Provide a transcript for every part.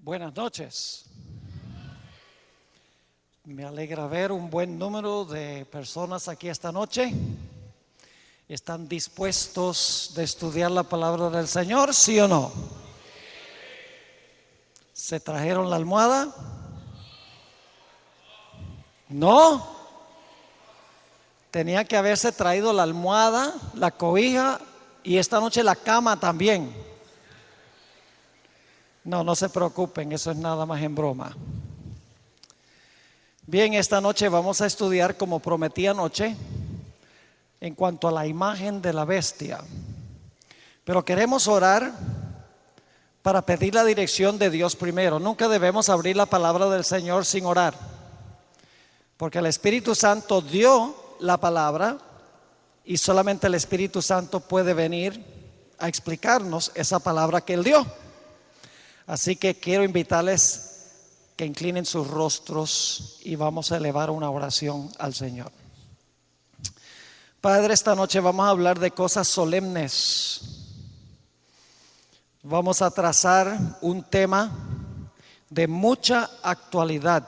Buenas noches. Me alegra ver un buen número de personas aquí esta noche. ¿Están dispuestos de estudiar la palabra del Señor, sí o no? ¿Se trajeron la almohada? ¿No? Tenía que haberse traído la almohada, la cobija y esta noche la cama también. No se preocupen, eso es nada más en broma. Bien, esta noche vamos a estudiar, como prometí anoche, en cuanto a la imagen de la bestia. Pero queremos orar para pedir la dirección de Dios primero. Nunca debemos abrir la palabra del Señor sin orar, porque el Espíritu Santo dio la palabra y solamente el Espíritu Santo puede venir a explicarnos esa palabra que Él dio. Así que quiero invitarles que inclinen sus rostros y vamos a elevar una oración al Señor. Padre, esta noche vamos a hablar de cosas solemnes. Vamos a trazar un tema de mucha actualidad.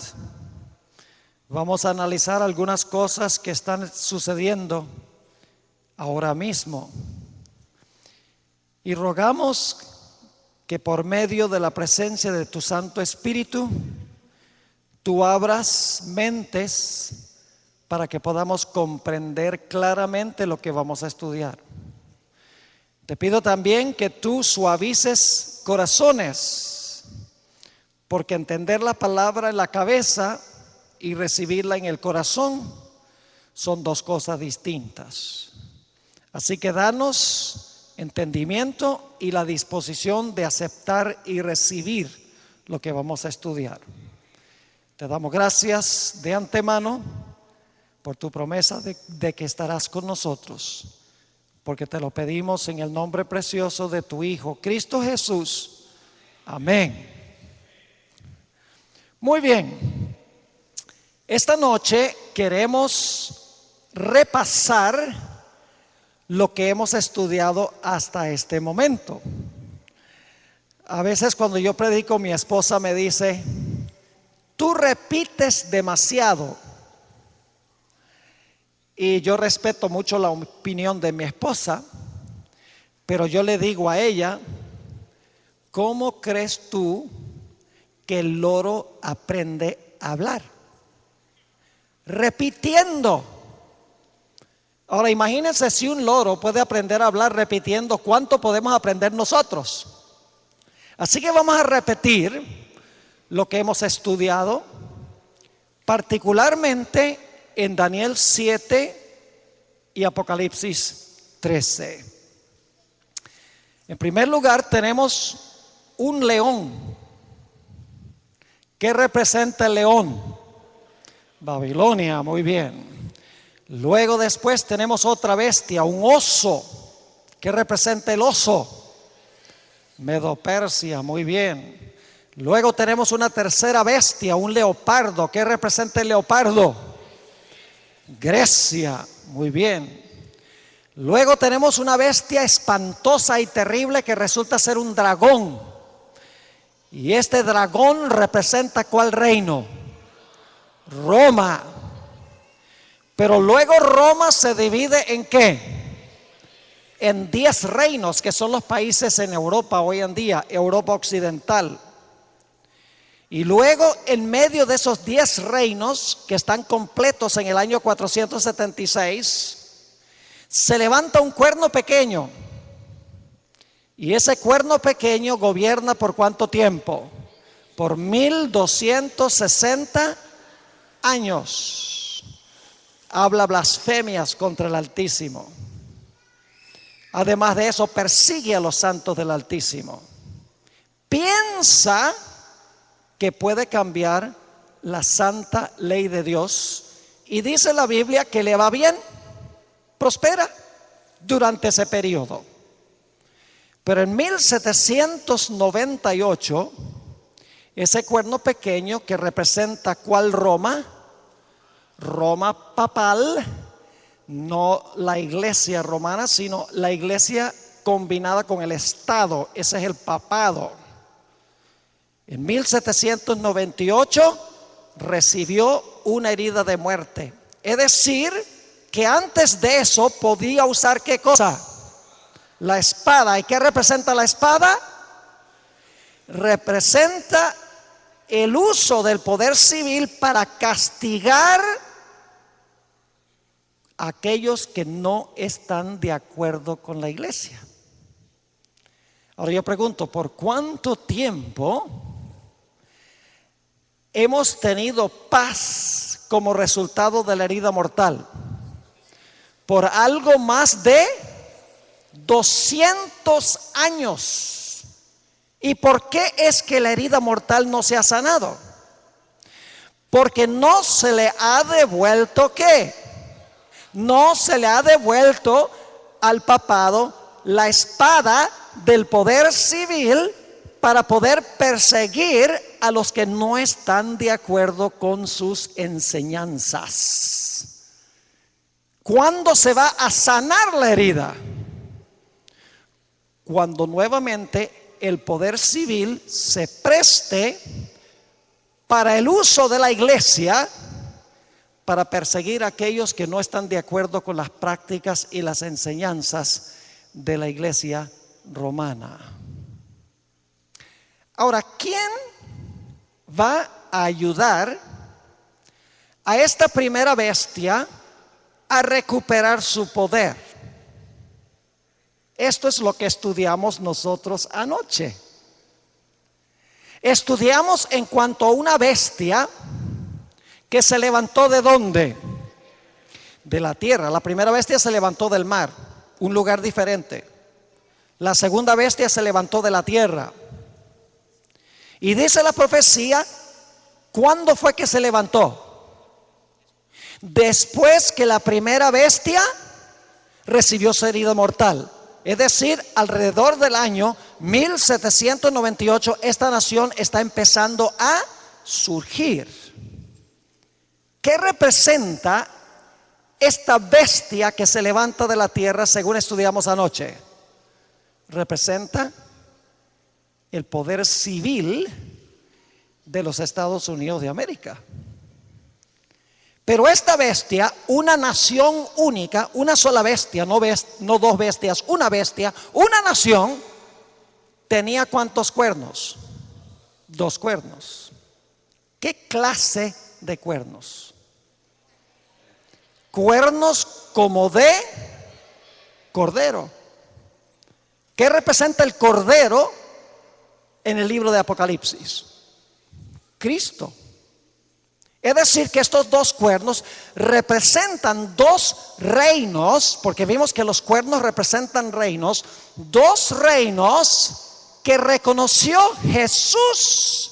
Vamos a analizar algunas cosas que están sucediendo ahora mismo. Y rogamos que por medio de la presencia de tu Santo Espíritu, tú abras mentes para que podamos comprender claramente lo que vamos a estudiar. Te pido también que tú suavices corazones, porque entender la palabra en la cabeza y recibirla en el corazón son dos cosas distintas. Así que danos entendimiento y la disposición de aceptar y recibir lo que vamos a estudiar. Te damos gracias de antemano por tu promesa de que estarás con nosotros, porque te lo pedimos en el nombre precioso de tu Hijo, Cristo Jesús. Amén. Muy bien. Esta noche queremos repasar lo que hemos estudiado hasta este momento. A veces cuando yo predico, mi esposa me dice: tú repites demasiado. Y yo respeto mucho la opinión de mi esposa, pero yo le digo a ella: ¿cómo crees tú que el loro aprende a hablar? Repitiendo. Ahora imagínense, si un loro puede aprender a hablar repitiendo, ¿cuánto podemos aprender nosotros? Así que vamos a repetir lo que hemos estudiado, particularmente en Daniel 7 y Apocalipsis 13. En primer lugar tenemos un león. ¿Qué representa el león? Babilonia, muy bien. Luego después tenemos otra bestia, un oso. ¿Qué representa el oso? Medo-Persia, muy bien. Luego tenemos una tercera bestia, un leopardo. ¿Qué representa el leopardo? Grecia, muy bien. Luego tenemos una bestia espantosa y terrible que resulta ser un dragón. Y este dragón representa ¿cuál reino? Roma. Pero luego Roma se divide ¿en qué? En 10 reinos, que son los países en Europa hoy en día, Europa occidental. Y luego en medio de esos 10 reinos, que están completos en el año 476, se levanta un cuerno pequeño. Y ese cuerno pequeño gobierna ¿por cuánto tiempo? Por 1260 años. Habla blasfemias contra el Altísimo. Además de eso, persigue a los santos del Altísimo. Piensa que puede cambiar la santa ley de Dios. Y dice la Biblia que le va bien, prospera durante ese periodo. Pero en 1798, ese cuerno pequeño que representa ¿cuál Roma? Roma papal, no la iglesia romana, sino la iglesia combinada con el Estado. Ese es el papado. En 1798 recibió una herida de muerte. Es decir, que antes de eso podía usar ¿qué cosa? La espada. ¿Y qué representa la espada? Representa el uso del poder civil para castigar a aquellos que no están de acuerdo con la iglesia. Ahora yo pregunto, ¿por cuánto tiempo hemos tenido paz como resultado de la herida mortal? Por algo más de 200 años. ¿Y por qué es que la herida mortal no se ha sanado? Porque no se le ha devuelto ¿qué? No se le ha devuelto al papado la espada del poder civil para poder perseguir a los que no están de acuerdo con sus enseñanzas. ¿Cuándo se va a sanar la herida? Cuando nuevamente el poder civil se preste para el uso de la iglesia para perseguir a aquellos que no están de acuerdo con las prácticas y las enseñanzas de la iglesia romana. Ahora, ¿quién va a ayudar a esta primera bestia a recuperar su poder? Esto es lo que estudiamos nosotros anoche. Estudiamos en cuanto a una bestia que se levantó ¿de dónde? De la tierra. La primera bestia se levantó del mar, un lugar diferente. La segunda bestia se levantó de la tierra. Y dice la profecía, ¿cuándo fue que se levantó? Después que la primera bestia recibió su herida mortal. Es decir, alrededor del año 1798, esta nación está empezando a surgir. ¿Qué representa esta bestia que se levanta de la tierra según estudiamos anoche? Representa el poder civil de los Estados Unidos de América. Pero esta bestia, una nación única, una sola bestia, no dos bestias, una bestia, una nación, tenía ¿cuántos cuernos? 2 cuernos. ¿Qué clase de cuernos? Cuernos como de cordero. ¿Qué representa el cordero en el libro de Apocalipsis? Cristo. Es decir, que estos 2 cuernos representan 2 reinos, porque vimos que los cuernos representan reinos, 2 reinos que reconoció Jesús,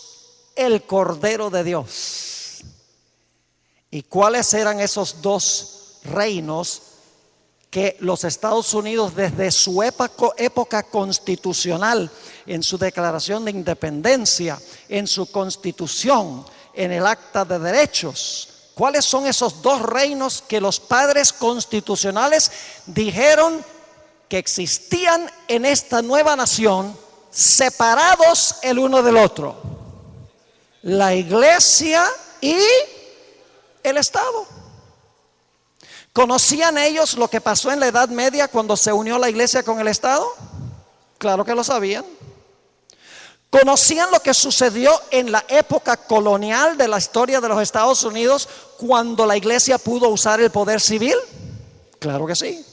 el Cordero de Dios. ¿Y cuáles eran esos 2 reinos que los Estados Unidos desde su época constitucional, en su declaración de independencia, en su constitución, en el acta de derechos? ¿Cuáles son esos 2 reinos que los padres constitucionales dijeron que existían en esta nueva nación, separados el uno del otro? La iglesia y el Estado. ¿Conocían ellos lo que pasó en la Edad Media cuando se unió la iglesia con el Estado? Claro que lo sabían. ¿Conocían lo que sucedió en la época colonial de la historia de los Estados Unidos cuando la iglesia pudo usar el poder civil? Claro que sí.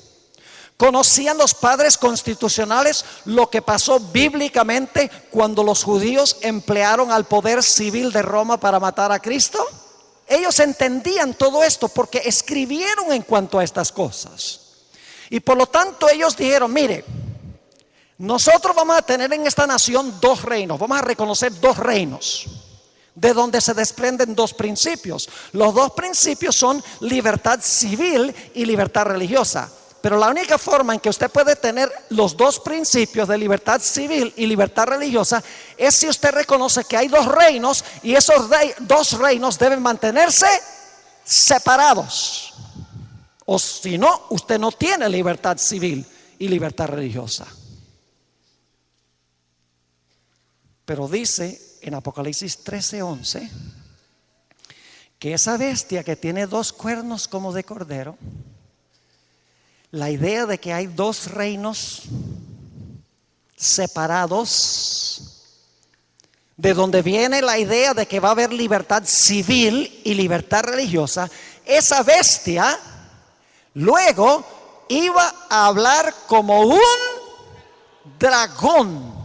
¿Conocían los padres constitucionales lo que pasó bíblicamente cuando los judíos emplearon al poder civil de Roma para matar a Cristo? Ellos entendían todo esto porque escribieron en cuanto a estas cosas. Y por lo tanto ellos dijeron, mire, nosotros vamos a tener en esta nación 2 reinos, vamos a reconocer 2 reinos, de donde se desprenden 2 principios. Los 2 principios son libertad civil y libertad religiosa. Pero la única forma en que usted puede tener los 2 principios de libertad civil y libertad religiosa es si usted reconoce que hay 2 reinos y esos 2 reinos deben mantenerse separados. O si no, usted no tiene libertad civil y libertad religiosa. Pero dice en Apocalipsis 13:11 que esa bestia que tiene 2 cuernos como de cordero, la idea de que hay 2 reinos separados, de donde viene la idea de que va a haber libertad civil y libertad religiosa, esa bestia luego iba a hablar como un dragón.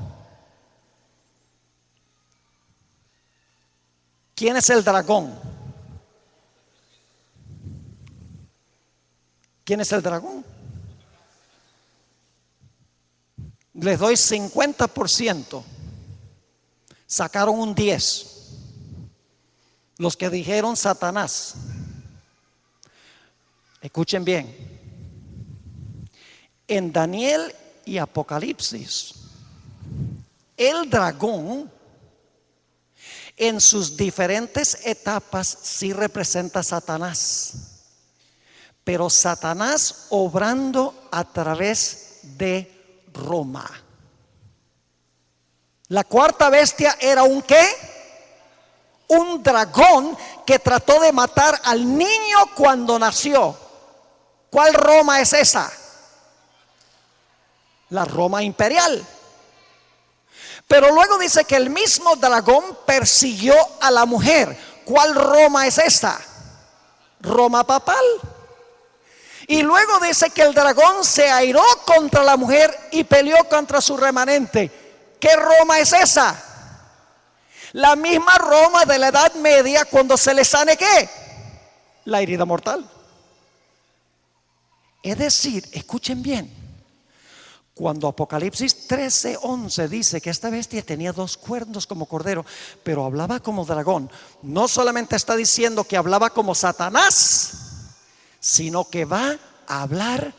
¿Quién es el dragón? ¿Quién es el dragón? Les doy 50%. Sacaron un 10. Los que dijeron Satanás. Escuchen bien. En Daniel y Apocalipsis, el dragón en sus diferentes etapas sí representa a Satanás, pero Satanás obrando a través de Roma. La cuarta bestia era un ¿qué? Un dragón que trató de matar al niño cuando nació. ¿Cuál Roma es esa? La Roma imperial. Pero luego dice que el mismo dragón persiguió a la mujer. ¿Cuál Roma es esta? Roma papal. Y luego dice que el dragón se airó contra la mujer y peleó contra su remanente. ¿Qué Roma es esa? La misma Roma de la Edad Media, cuando se le sane ¿qué? La herida mortal. Es decir, escuchen bien, cuando Apocalipsis 13:11 dice que esta bestia tenía 2 cuernos como cordero, pero hablaba como dragón, no solamente está diciendo que hablaba como Satanás, sino que va a hablar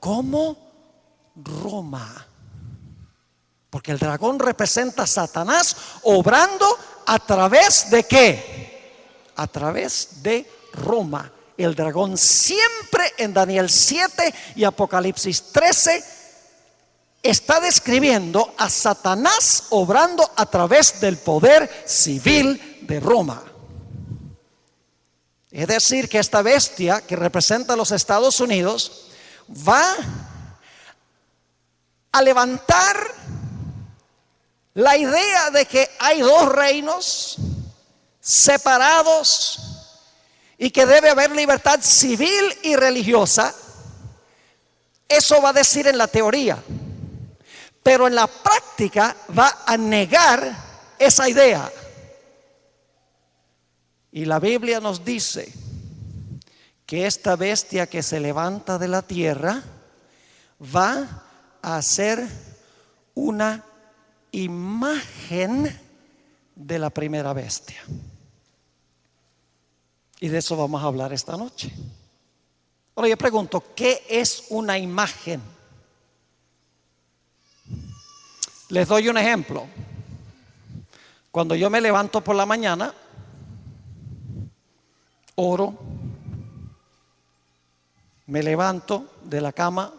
como Roma. Porque el dragón representa a Satanás obrando a través de ¿qué? A través de Roma. El dragón siempre en Daniel 7 y Apocalipsis 13 está describiendo a Satanás obrando a través del poder civil de Roma. Es decir, que esta bestia que representa a los Estados Unidos va a levantar la idea de que hay 2 reinos separados y que debe haber libertad civil y religiosa. Eso va a decir en la teoría, pero en la práctica va a negar esa idea. Y la Biblia nos dice que esta bestia que se levanta de la tierra va a ser una imagen de la primera bestia. Y de eso vamos a hablar esta noche. Ahora yo pregunto, ¿qué es una imagen? Les doy un ejemplo. Cuando yo me levanto por la mañana, oro, me levanto de la cama,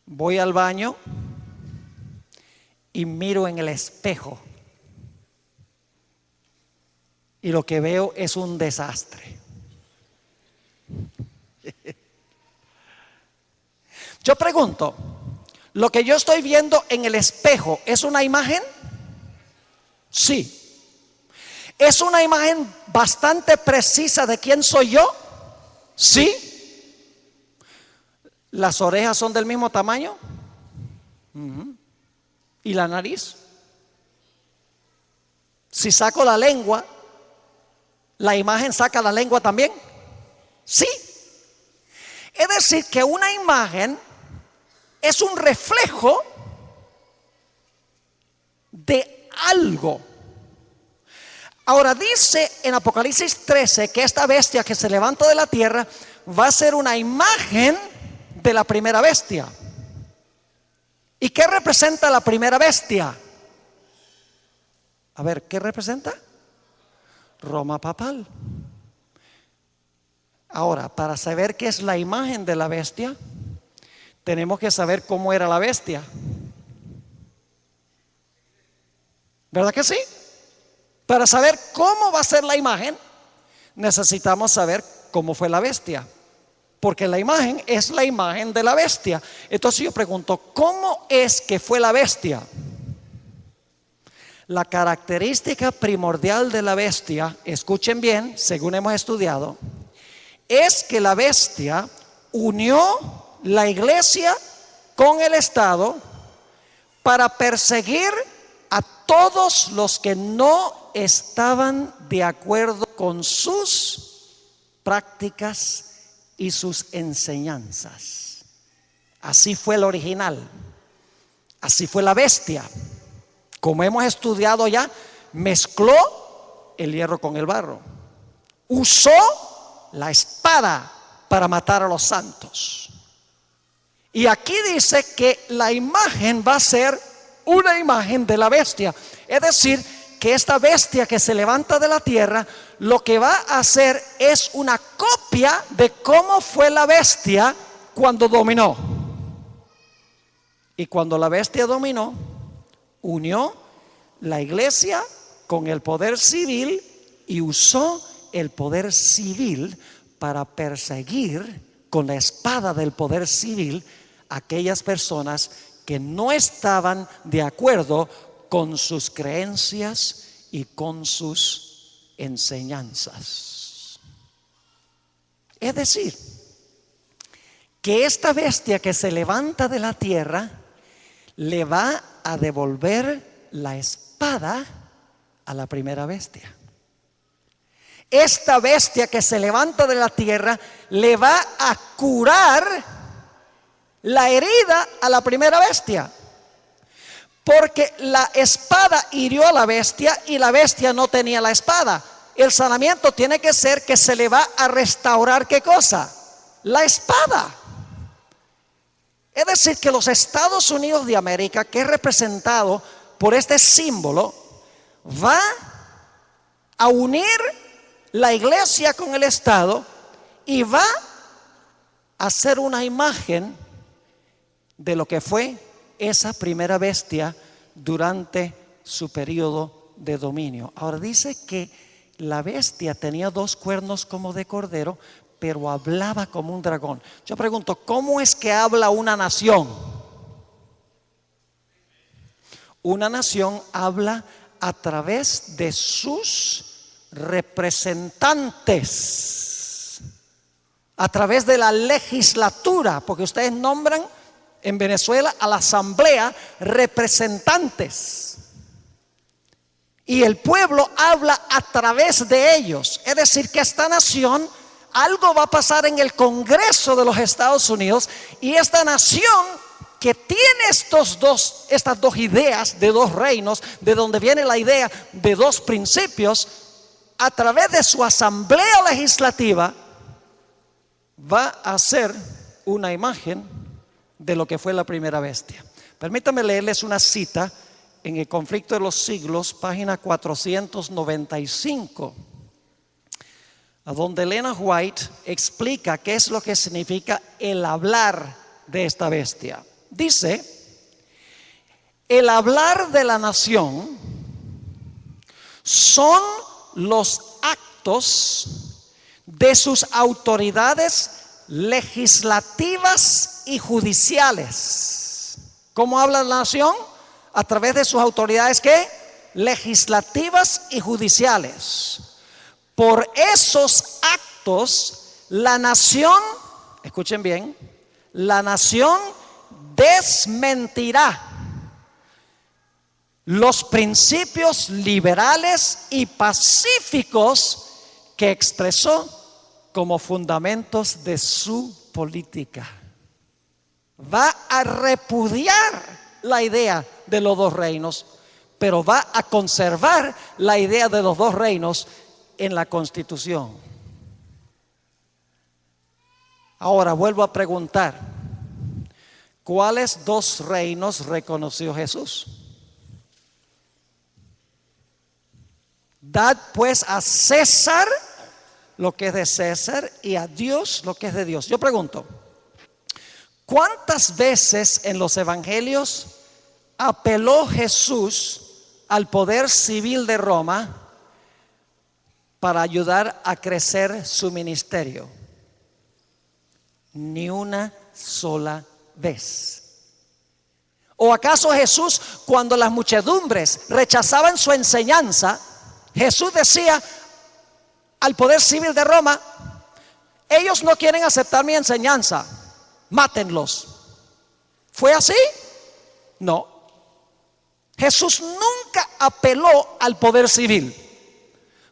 voy al baño y miro en el espejo. Y lo que veo es un desastre. Yo pregunto, ¿lo que yo estoy viendo en el espejo es una imagen? Sí. ¿Es una imagen bastante precisa de quién soy yo? Sí. ¿Las orejas son del mismo tamaño? ¿Y la nariz? Si saco la lengua, ¿la imagen saca la lengua también? Sí. Es decir, que una imagen es un reflejo de algo. Ahora dice en Apocalipsis 13 que esta bestia que se levanta de la tierra va a ser una imagen de la primera bestia. ¿Y qué representa la primera bestia? A ver, ¿qué representa? Roma papal. Ahora, para saber qué es la imagen de la bestia, tenemos que saber cómo era la bestia. ¿Verdad que sí? Para saber cómo va a ser la imagen, necesitamos saber cómo fue la bestia. Porque la imagen es la imagen de la bestia. Entonces yo pregunto, ¿cómo es que fue la bestia? La característica primordial de la bestia, escuchen bien, según hemos estudiado, es que la bestia unió la iglesia con el Estado para perseguir a todos los que no estaban de acuerdo con sus prácticas y sus enseñanzas. Así fue el original, así fue la bestia. Como hemos estudiado ya, mezcló el hierro con el barro, usó la espada para matar a los santos. Y aquí dice que la imagen va a ser una imagen de la bestia. Es decir, que esta bestia que se levanta de la tierra, lo que va a hacer es una copia de cómo fue la bestia cuando dominó. Y cuando la bestia dominó, unió la iglesia con el poder civil y usó el poder civil para perseguir con la espada del poder civil a aquellas personas que no estaban de acuerdo con sus creencias y con sus enseñanzas. Es decir, que esta bestia que se levanta de la tierra le va a devolver la espada a la primera bestia. Esta bestia que se levanta de la tierra le va a curar la herida a la primera bestia. Porque la espada hirió a la bestia y la bestia no tenía la espada. El sanamiento tiene que ser que se le va a restaurar, ¿qué cosa? La espada. Es decir, que los Estados Unidos de América, que es representado por este símbolo, va a unir la iglesia con el Estado y va a hacer una imagen de lo que fue esa primera bestia durante su periodo de dominio. Ahora dice que la bestia tenía 2 cuernos como de cordero, pero hablaba como un dragón. Yo pregunto, ¿cómo es que habla una nación? Una nación habla a través de sus representantes, a través de la legislatura, porque ustedes nombran en Venezuela a la asamblea representantes. Y el pueblo habla a través de ellos. Es decir, que esta nación, algo va a pasar en el Congreso de los Estados Unidos, y esta nación que tiene estas dos ideas de 2 reinos, de donde viene la idea de 2 principios, a través de su asamblea legislativa va a hacer una imagen de lo que fue la primera bestia. Permítanme leerles una cita en El conflicto de los siglos, página 495, a donde Elena White explica qué es lo que significa el hablar de esta bestia. Dice: el hablar de la nación son los actos de sus autoridades legislativas y judiciales. ¿Cómo habla la nación? A través de sus autoridades, ¿qué? Legislativas y judiciales. Por esos actos, la nación, escuchen bien, la nación desmentirá los principios liberales y pacíficos que expresó como fundamentos de su política. Va a repudiar la idea de los 2 reinos, pero va a conservar la idea de los 2 reinos en la Constitución. Ahora vuelvo a preguntar, ¿cuáles 2 reinos reconoció Jesús? Dad pues a César lo que es de César y a Dios lo que es de Dios. Yo pregunto, ¿cuántas veces en los evangelios apeló Jesús al poder civil de Roma para ayudar a crecer su ministerio. Ni una sola vez. ¿O acaso Jesús, cuando las muchedumbres rechazaban su enseñanza, Jesús decía al poder civil de Roma: ellos no quieren aceptar mi enseñanza, mátenlos? ¿Fue así? No. Jesús nunca apeló al poder civil.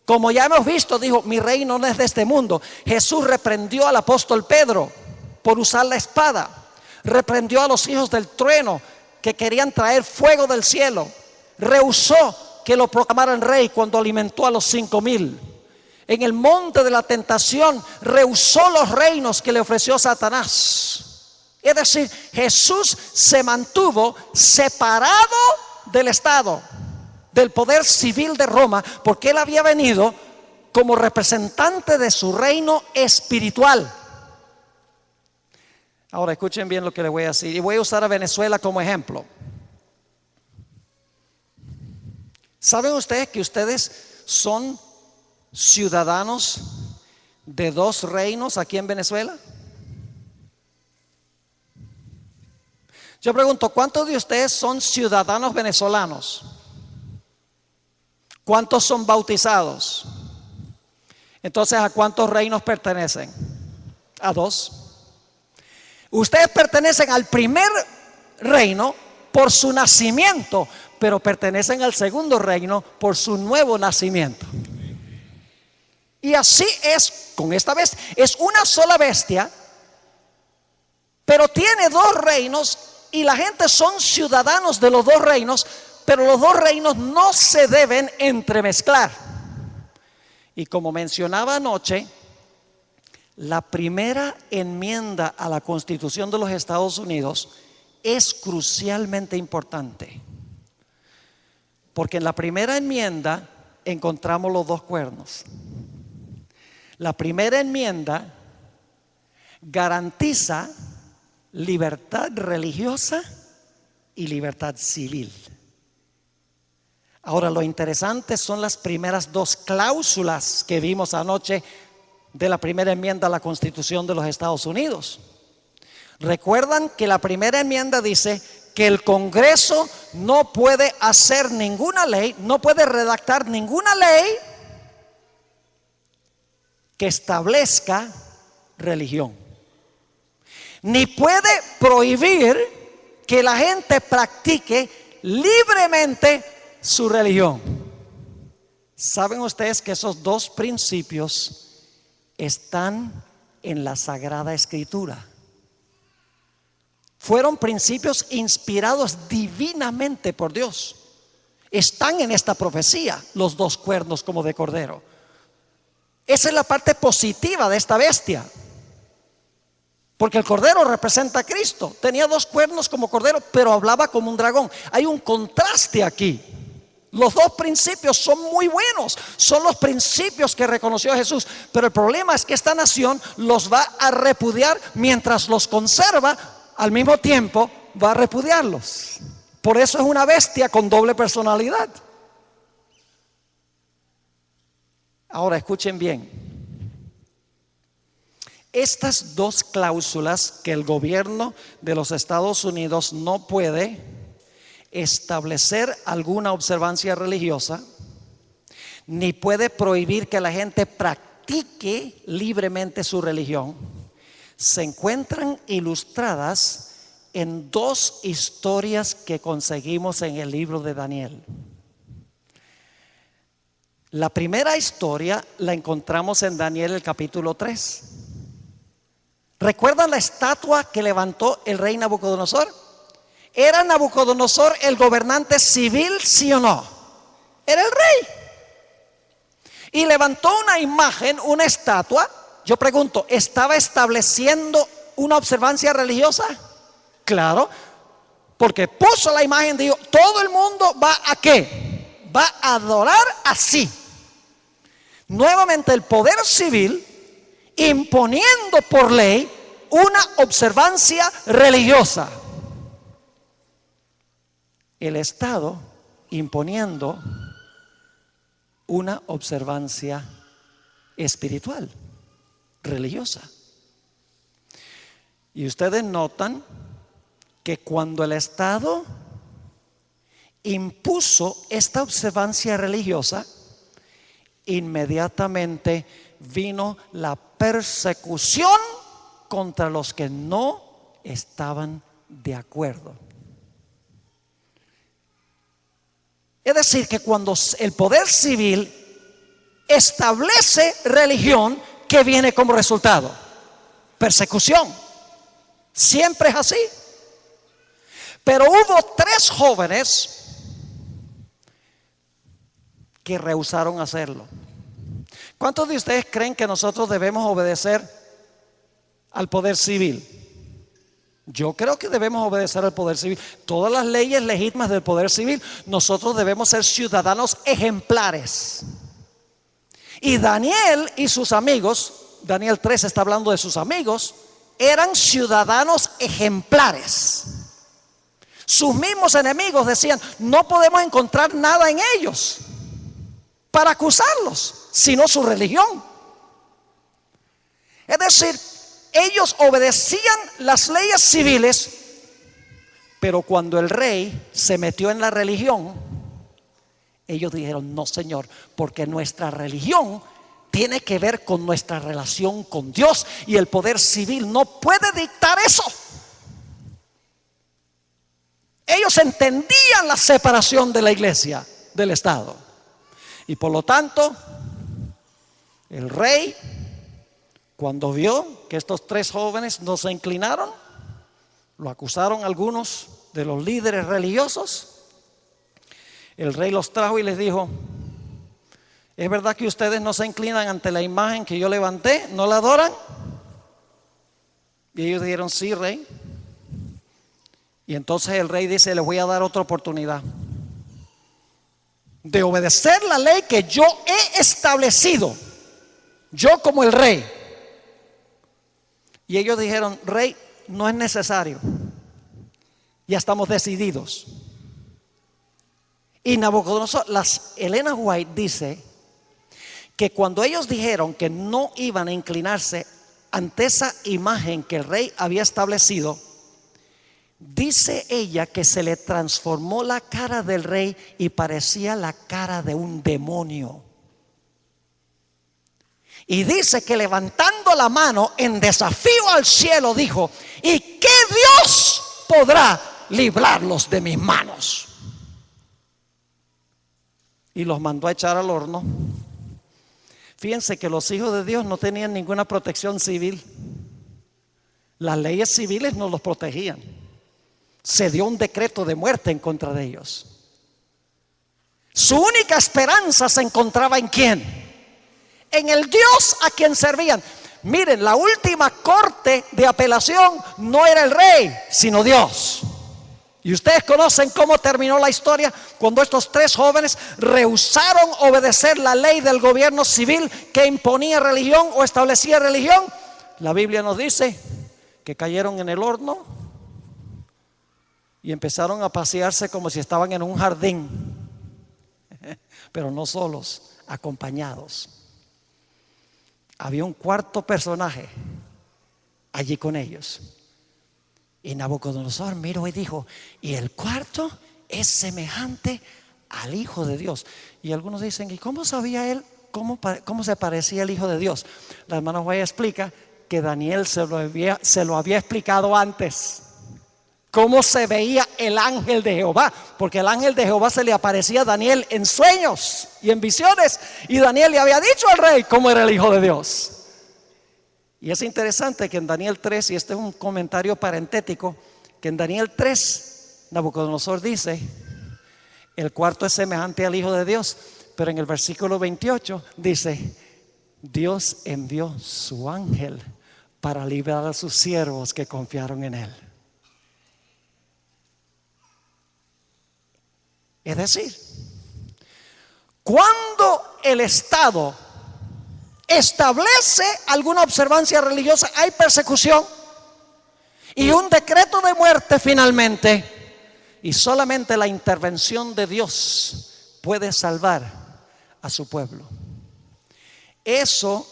Como ya hemos visto, dijo: mi reino no es de este mundo. Jesús reprendió al apóstol Pedro por usar la espada. Reprendió a los hijos del trueno que querían traer fuego del cielo. Rehusó que lo proclamaran rey cuando alimentó a los 5,000. En el monte de la tentación rehusó los reinos que le ofreció Satanás. Es decir, Jesús se mantuvo separado del Estado, del poder civil de Roma, porque él había venido como representante de su reino espiritual. Ahora escuchen bien lo que les voy a decir, y voy a usar a Venezuela como ejemplo. ¿Saben ustedes que ustedes son ciudadanos de 2 reinos aquí en Venezuela? Yo pregunto, ¿cuántos de ustedes son ciudadanos venezolanos? ¿Cuántos son bautizados? Entonces, ¿a cuántos reinos pertenecen? A 2. Ustedes pertenecen al primer reino por su nacimiento, pero pertenecen al segundo reino por su nuevo nacimiento. Y así es con esta bestia. Es una sola bestia, pero tiene 2 reinos, y la gente son ciudadanos de los 2 reinos, pero los 2 reinos no se deben entremezclar. Y como mencionaba anoche, la primera enmienda a la Constitución de los Estados Unidos es crucialmente importante, porque en la primera enmienda encontramos los 2 cuernos. La primera enmienda garantiza libertad religiosa y libertad civil. Ahora, lo interesante son las primeras 2 cláusulas que vimos anoche de la primera enmienda a la Constitución de los Estados Unidos. Recuerdan que la primera enmienda dice que el Congreso no puede hacer ninguna ley, no puede redactar ninguna ley que establezca religión, ni puede prohibir que la gente practique libremente su religión. ¿Saben ustedes que esos 2 principios están en la Sagrada Escritura? Fueron principios inspirados divinamente por Dios. Están en esta profecía, los 2 cuernos como de cordero. Esa es la parte positiva de esta bestia, porque el cordero representa a Cristo. Tenía 2 cuernos como cordero, pero hablaba como un dragón. Hay un contraste aquí. Los 2 principios son muy buenos, son los principios que reconoció Jesús, pero el problema es que esta nación los va a repudiar mientras los conserva. Al mismo tiempo va a repudiarlos. Por eso es una bestia con doble personalidad. Ahora escuchen bien. Estas 2 cláusulas que el gobierno de los Estados Unidos no puede establecer alguna observancia religiosa, ni puede prohibir que la gente practique libremente su religión, se encuentran ilustradas en 2 historias que conseguimos en el libro de Daniel. La primera historia la encontramos en Daniel el capítulo 3. ¿Recuerdan la estatua que levantó el rey Nabucodonosor? ¿Era Nabucodonosor el gobernante civil, sí o no? Era el rey. Y levantó una imagen, una estatua. Yo pregunto, ¿estaba estableciendo una observancia religiosa? Claro, porque puso la imagen, dijo, todo el mundo va a ¿qué? Va a adorar así. Nuevamente el poder civil imponiendo por ley una observancia religiosa. El Estado imponiendo una observancia espiritual, religiosa. Y ustedes notan que cuando el Estado impuso esta observancia religiosa, inmediatamente vino la persecución contra los que no estaban de acuerdo. Es decir, que cuando el poder civil establece religión, ¿qué viene como resultado? Persecución. Siempre es así. Pero hubo 3 jóvenes que rehusaron hacerlo. ¿Cuántos de ustedes creen que nosotros debemos obedecer al poder civil? Yo creo que debemos obedecer al poder civil. Todas las leyes legítimas del poder civil, nosotros debemos ser ciudadanos ejemplares. Y Daniel y sus amigos, Daniel 3 está hablando de sus amigos, eran ciudadanos ejemplares. Sus mismos enemigos decían: no podemos encontrar nada en ellos para acusarlos, sino su religión. Es decir, ellos obedecían las leyes civiles, pero cuando el rey se metió en la religión, ellos dijeron: no, Señor, porque nuestra religión tiene que ver con nuestra relación con Dios, y el poder civil no puede dictar eso. Ellos entendían la separación de la iglesia del Estado, y por lo tanto el rey, cuando vio que estos 3 jóvenes no se inclinaron, lo acusaron algunos de los líderes religiosos. El rey los trajo y les dijo: ¿es verdad que ustedes no se inclinan ante la imagen que yo levanté? ¿No la adoran? Y ellos dijeron: sí, rey. Y entonces el rey dice: les voy a dar otra oportunidad de obedecer la ley que yo he establecido, yo como el rey. Y ellos dijeron: rey, no es necesario, ya estamos decididos. Y Nabucodonosor, Elena White dice que cuando ellos dijeron que no iban a inclinarse ante esa imagen que el rey había establecido, dice ella que se le transformó la cara del rey y parecía la cara de un demonio. Y dice que levantando la mano en desafío al cielo dijo: ¿y qué Dios podrá librarlos de mis manos? Y los mandó a echar al horno. Fíjense que los hijos de Dios no tenían ninguna protección civil. Las leyes civiles no los protegían. Se dio un decreto de muerte en contra de ellos. Su única esperanza se encontraba ¿en quién? En el Dios a quien servían. Miren, la última corte de apelación no era el rey, sino Dios. Y ustedes conocen cómo terminó la historia cuando estos 3 jóvenes rehusaron obedecer la ley del gobierno civil que imponía religión o establecía religión. La Biblia nos dice que cayeron en el horno y empezaron a pasearse como si estaban en un jardín, pero no solos, acompañados. Había un cuarto personaje allí con ellos. Y Nabucodonosor miró y dijo: y el cuarto es semejante al Hijo de Dios. Y algunos dicen: ¿y cómo sabía él cómo se parecía el Hijo de Dios? La hermana White explica que Daniel se lo había explicado antes. Cómo se veía el ángel de Jehová, porque el ángel de Jehová se le aparecía a Daniel en sueños y en visiones, y Daniel le había dicho al rey cómo era el Hijo de Dios. Y es interesante que en Daniel 3, y este es un comentario parentético, que en Daniel 3 Nabucodonosor dice: el cuarto es semejante al Hijo de Dios, pero en el versículo 28 dice: Dios envió su ángel para librar a sus siervos que confiaron en él. Es decir, cuando el Estado establece alguna observancia religiosa, hay persecución y un decreto de muerte finalmente y solamente la intervención de Dios puede salvar a su pueblo. Eso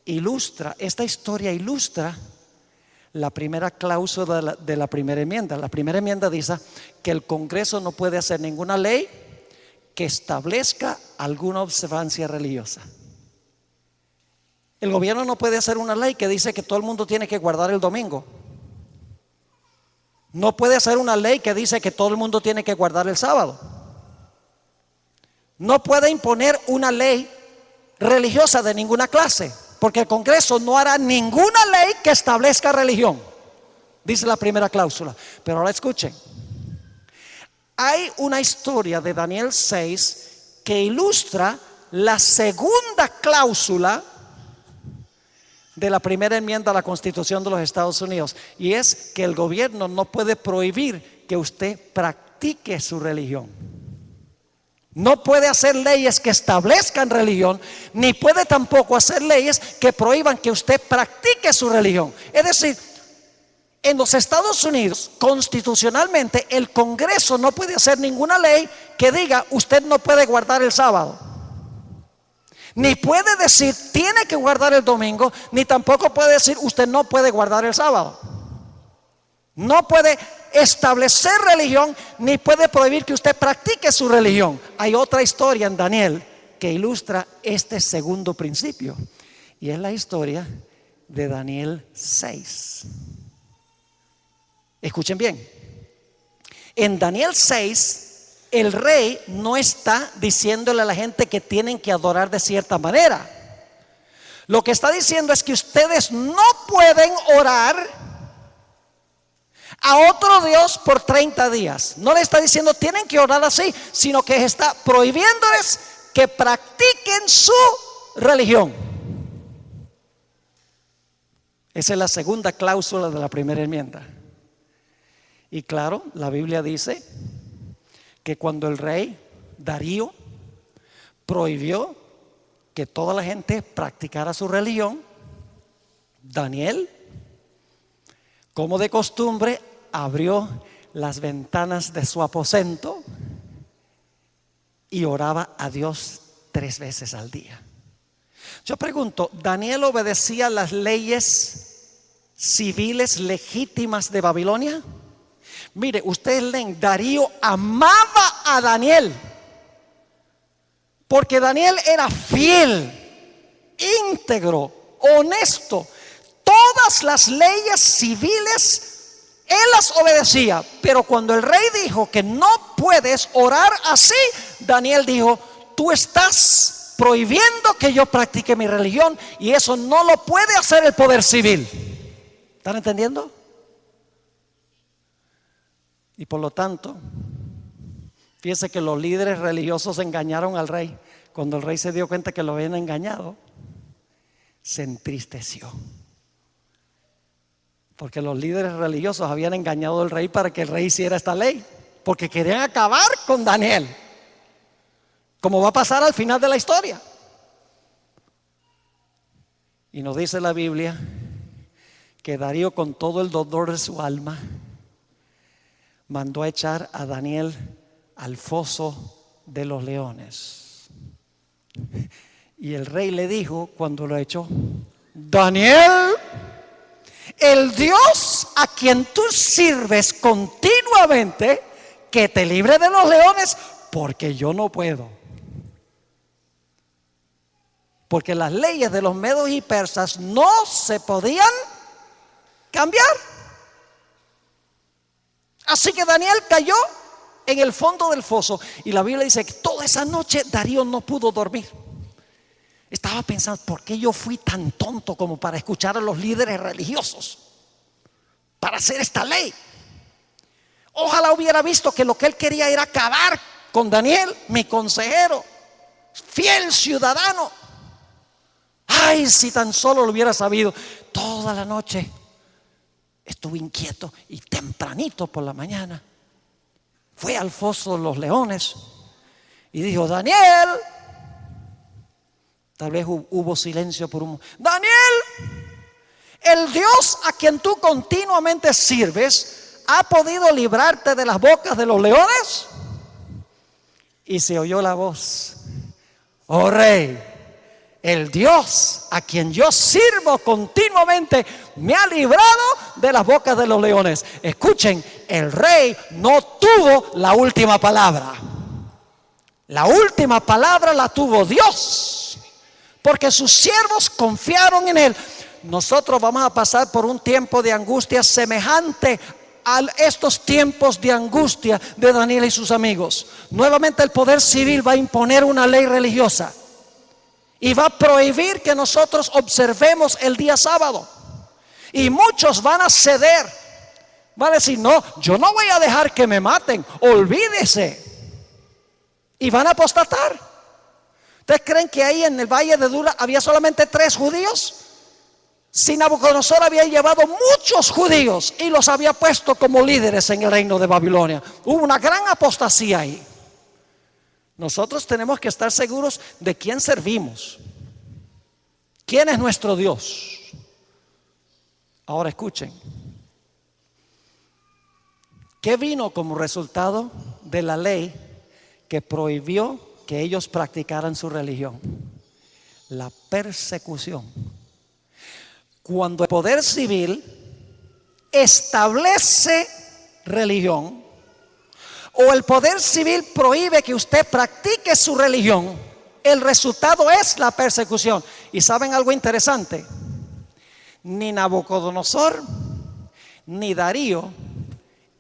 ilustra, esta historia ilustra la primera cláusula de la primera enmienda. La primera enmienda dice que el Congreso no puede hacer ninguna ley que establezca alguna observancia religiosa. El gobierno no puede hacer una ley que dice que todo el mundo tiene que guardar el domingo. No puede hacer una ley que dice que todo el mundo tiene que guardar el sábado. No puede imponer una ley religiosa de ninguna clase, porque el Congreso no hará ninguna ley que establezca religión, dice la primera cláusula. Pero ahora escuchen, hay una historia de Daniel 6 que ilustra la segunda cláusula de la primera enmienda a la Constitución de los Estados Unidos, y es que el gobierno no puede prohibir que usted practique su religión. No puede hacer leyes que establezcan religión, ni puede tampoco hacer leyes que prohíban que usted practique su religión. Es decir, en los Estados Unidos, constitucionalmente, el Congreso no puede hacer ninguna ley que diga usted no puede guardar el sábado. Ni puede decir tiene que guardar el domingo, ni tampoco puede decir usted no puede guardar el sábado. No puede establecer religión, ni puede prohibir que usted practique su religión. Hay otra historia en Daniel que ilustra este segundo principio, y es la historia de Daniel 6. Escuchen bien. En Daniel 6, el rey no está diciéndole a la gente que tienen que adorar de cierta manera. Lo que está diciendo es que ustedes no pueden orar a otro Dios por 30 días. No le está diciendo tienen que orar así, sino que está prohibiéndoles que practiquen su religión. Esa es la segunda cláusula de la primera enmienda. Y claro, la Biblia dice que cuando el rey Darío prohibió que toda la gente practicara su religión, Daniel, como de costumbre, abrió las ventanas de su aposento y oraba a Dios 3 veces al día. Yo pregunto, ¿Daniel obedecía las leyes civiles legítimas de Babilonia? Mire, ustedes leen, Darío amaba a Daniel, porque Daniel era fiel, íntegro, honesto. Todas las leyes civiles él las obedecía, pero cuando el rey dijo que no puedes orar así, Daniel dijo, tú estás prohibiendo que yo practique mi religión, y eso no lo puede hacer el poder civil. ¿Están entendiendo? Y por lo tanto, fíjese que los líderes religiosos engañaron al rey. Cuando el rey se dio cuenta que lo habían engañado, se entristeció, porque los líderes religiosos habían engañado al rey para que el rey hiciera esta ley, porque querían acabar con Daniel, como va a pasar al final de la historia. Y nos dice la Biblia que Darío, con todo el dolor de su alma, mandó a echar a Daniel al foso de los leones. Y el rey le dijo cuando lo echó, Daniel, el Dios a quien tú sirves continuamente, que te libre de los leones, porque yo no puedo. Porque las leyes de los medos y persas no se podían cambiar. Así que Daniel cayó en el fondo del foso, y la Biblia dice que toda esa noche Darío no pudo dormir. Estaba pensando, ¿por qué yo fui tan tonto como para escuchar a los líderes religiosos para hacer esta ley? Ojalá hubiera visto que lo que él quería era acabar con Daniel, mi consejero, fiel ciudadano. Ay, si tan solo lo hubiera sabido. Toda la noche estuve inquieto, y tempranito por la mañana fue al foso de los leones y dijo, Daniel. Tal vez hubo silencio por un momento. Daniel, el Dios a quien tú continuamente sirves ¿ha podido librarte de las bocas de los leones? Y se oyó la voz: oh rey, el Dios a quien yo sirvo continuamente me ha librado de las bocas de los leones. Escuchen, el rey no tuvo la última palabra. La última palabra la tuvo Dios, porque sus siervos confiaron en él. Nosotros vamos a pasar por un tiempo de angustia semejante a estos tiempos de angustia de Daniel y sus amigos. Nuevamente el poder civil va a imponer una ley religiosa y va a prohibir que nosotros observemos el día sábado. Y muchos van a ceder, van a decir: no, yo no voy a dejar que me maten, olvídese. Y van a apostatar. ¿Ustedes creen que ahí en el valle de Dura había solamente 3 judíos? Si Nabucodonosor había llevado muchos judíos y los había puesto como líderes en el reino de Babilonia, hubo una gran apostasía ahí. Nosotros tenemos que estar seguros de quién servimos, quién es nuestro Dios. Ahora escuchen, ¿qué vino como resultado de la ley que prohibió que ellos practicaran su religión? La persecución. Cuando el poder civil establece religión, o el poder civil prohíbe que usted practique su religión, el resultado es la persecución. ¿Y saben algo interesante? Ni Nabucodonosor ni Darío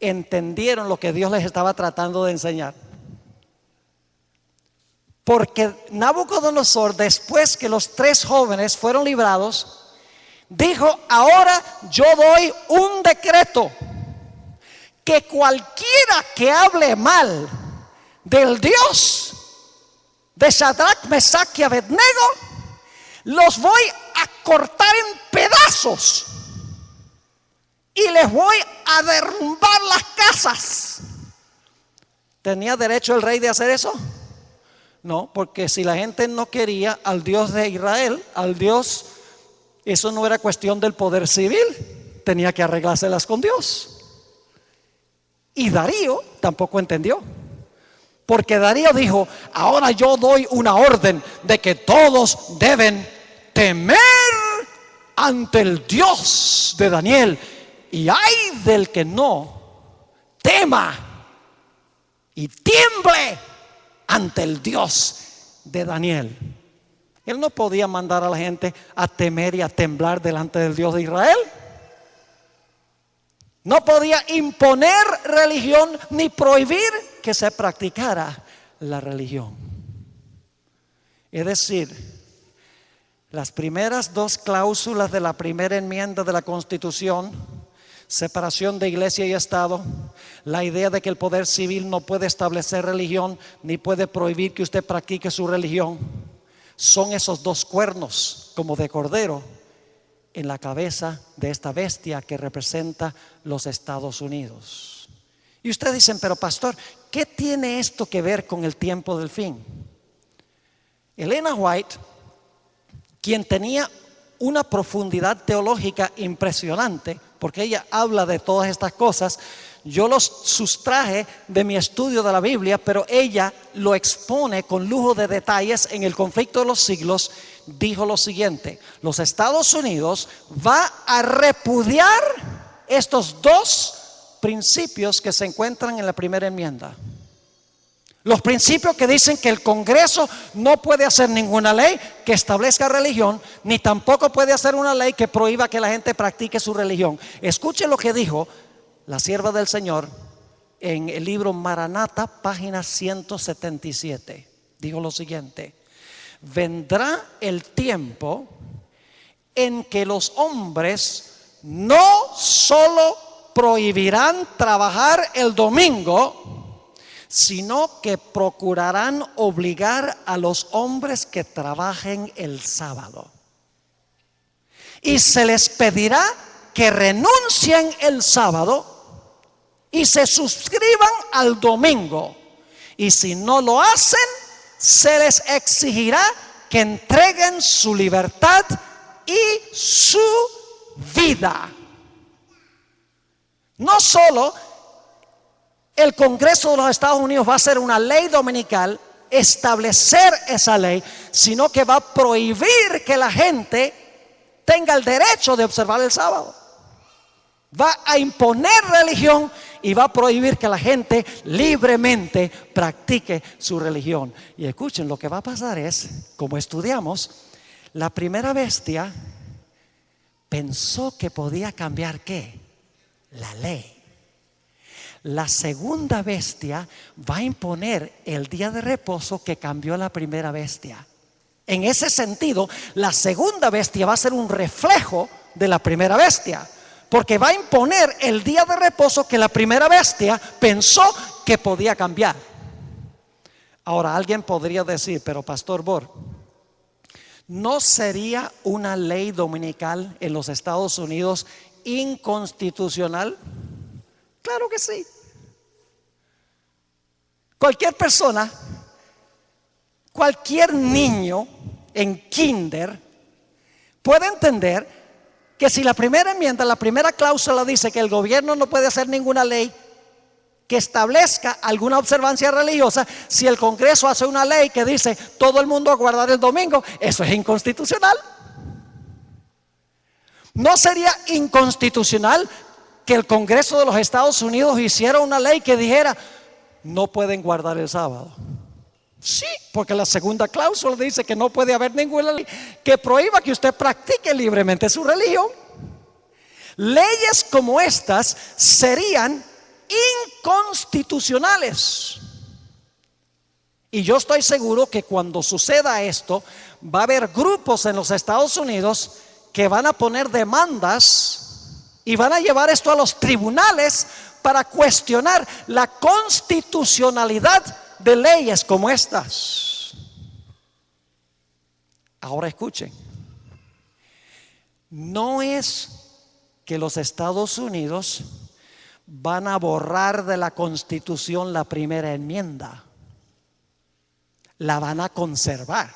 entendieron lo que Dios les estaba tratando de enseñar. Porque Nabucodonosor, después que los 3 jóvenes fueron librados, dijo: ahora yo doy un decreto, que cualquiera que hable mal del Dios de Sadrach, Mesach y Abednego, los voy a cortar en pedazos y les voy a derrumbar las casas. ¿Tenía derecho el rey de hacer eso? No, porque si la gente no quería al Dios de Israel, al Dios, eso no era cuestión del poder civil, tenía que arreglárselas con Dios. Y Darío tampoco entendió, porque Darío dijo: ahora yo doy una orden de que todos deben temer ante el Dios de Daniel, y ay del que no tema y tiemble ante el Dios de Daniel. Él no podía mandar a la gente a temer y a temblar delante del Dios de Israel. No podía imponer religión ni prohibir que se practicara la religión. Es decir, las primeras 2 cláusulas de la primera enmienda de la Constitución, separación de iglesia y Estado, la idea de que el poder civil no puede establecer religión ni puede prohibir que usted practique su religión, son esos 2 cuernos como de cordero en la cabeza de esta bestia que representa los Estados Unidos. Y ustedes dicen: pero pastor, ¿qué tiene esto que ver con el tiempo del fin? Elena White, quien tenía una profundidad teológica impresionante, porque ella habla de todas estas cosas, yo los sustraje de mi estudio de la Biblia, pero ella lo expone con lujo de detalles en El conflicto de los siglos. Dijo lo siguiente: los Estados Unidos va a repudiar estos 2 principios que se encuentran en la primera enmienda. Los principios que dicen que el Congreso no puede hacer ninguna ley que establezca religión, ni tampoco puede hacer una ley que prohíba que la gente practique su religión. Escuchen lo que dijo la sierva del Señor en el libro Maranata, página 177. Dijo lo siguiente: vendrá el tiempo en que los hombres no solo prohibirán trabajar el domingo, sino que procurarán obligar a los hombres que trabajen el sábado. Y se les pedirá que renuncien el sábado y se suscriban al domingo. Y si no lo hacen, se les exigirá que entreguen su libertad y su vida. No solo el Congreso de los Estados Unidos va a hacer una ley dominical, establecer esa ley, sino que va a prohibir que la gente tenga el derecho de observar el sábado. Va a imponer religión y va a prohibir que la gente libremente practique su religión. Y escuchen, lo que va a pasar es, como estudiamos, la primera bestia pensó que podía cambiar ¿qué? La ley. La segunda bestia va a imponer el día de reposo que cambió la primera bestia. En ese sentido, la segunda bestia va a ser un reflejo de la primera bestia, porque va a imponer el día de reposo que la primera bestia pensó que podía cambiar. Ahora, alguien podría decir, pero Pastor Bor, ¿no sería una ley dominical en los Estados Unidos inconstitucional? Claro que sí. Cualquier persona, cualquier niño en kinder puede entender que si la primera enmienda, la primera cláusula dice que el gobierno no puede hacer ninguna ley que establezca alguna observancia religiosa, si el Congreso hace una ley que dice todo el mundo a guardar el domingo, eso es inconstitucional. ¿No sería inconstitucional que el Congreso de los Estados Unidos hiciera una ley que dijera no pueden guardar el sábado? Sí, porque la segunda cláusula dice que no puede haber ninguna ley que prohíba que usted practique libremente su religión. Leyes como estas serían inconstitucionales. Y yo estoy seguro que cuando suceda esto, va a haber grupos en los Estados Unidos que van a poner demandas y van a llevar esto a los tribunales para cuestionar la constitucionalidad de leyes como estas. Ahora escuchen, no es que los Estados Unidos van a borrar de la Constitución la primera enmienda, la van a conservar.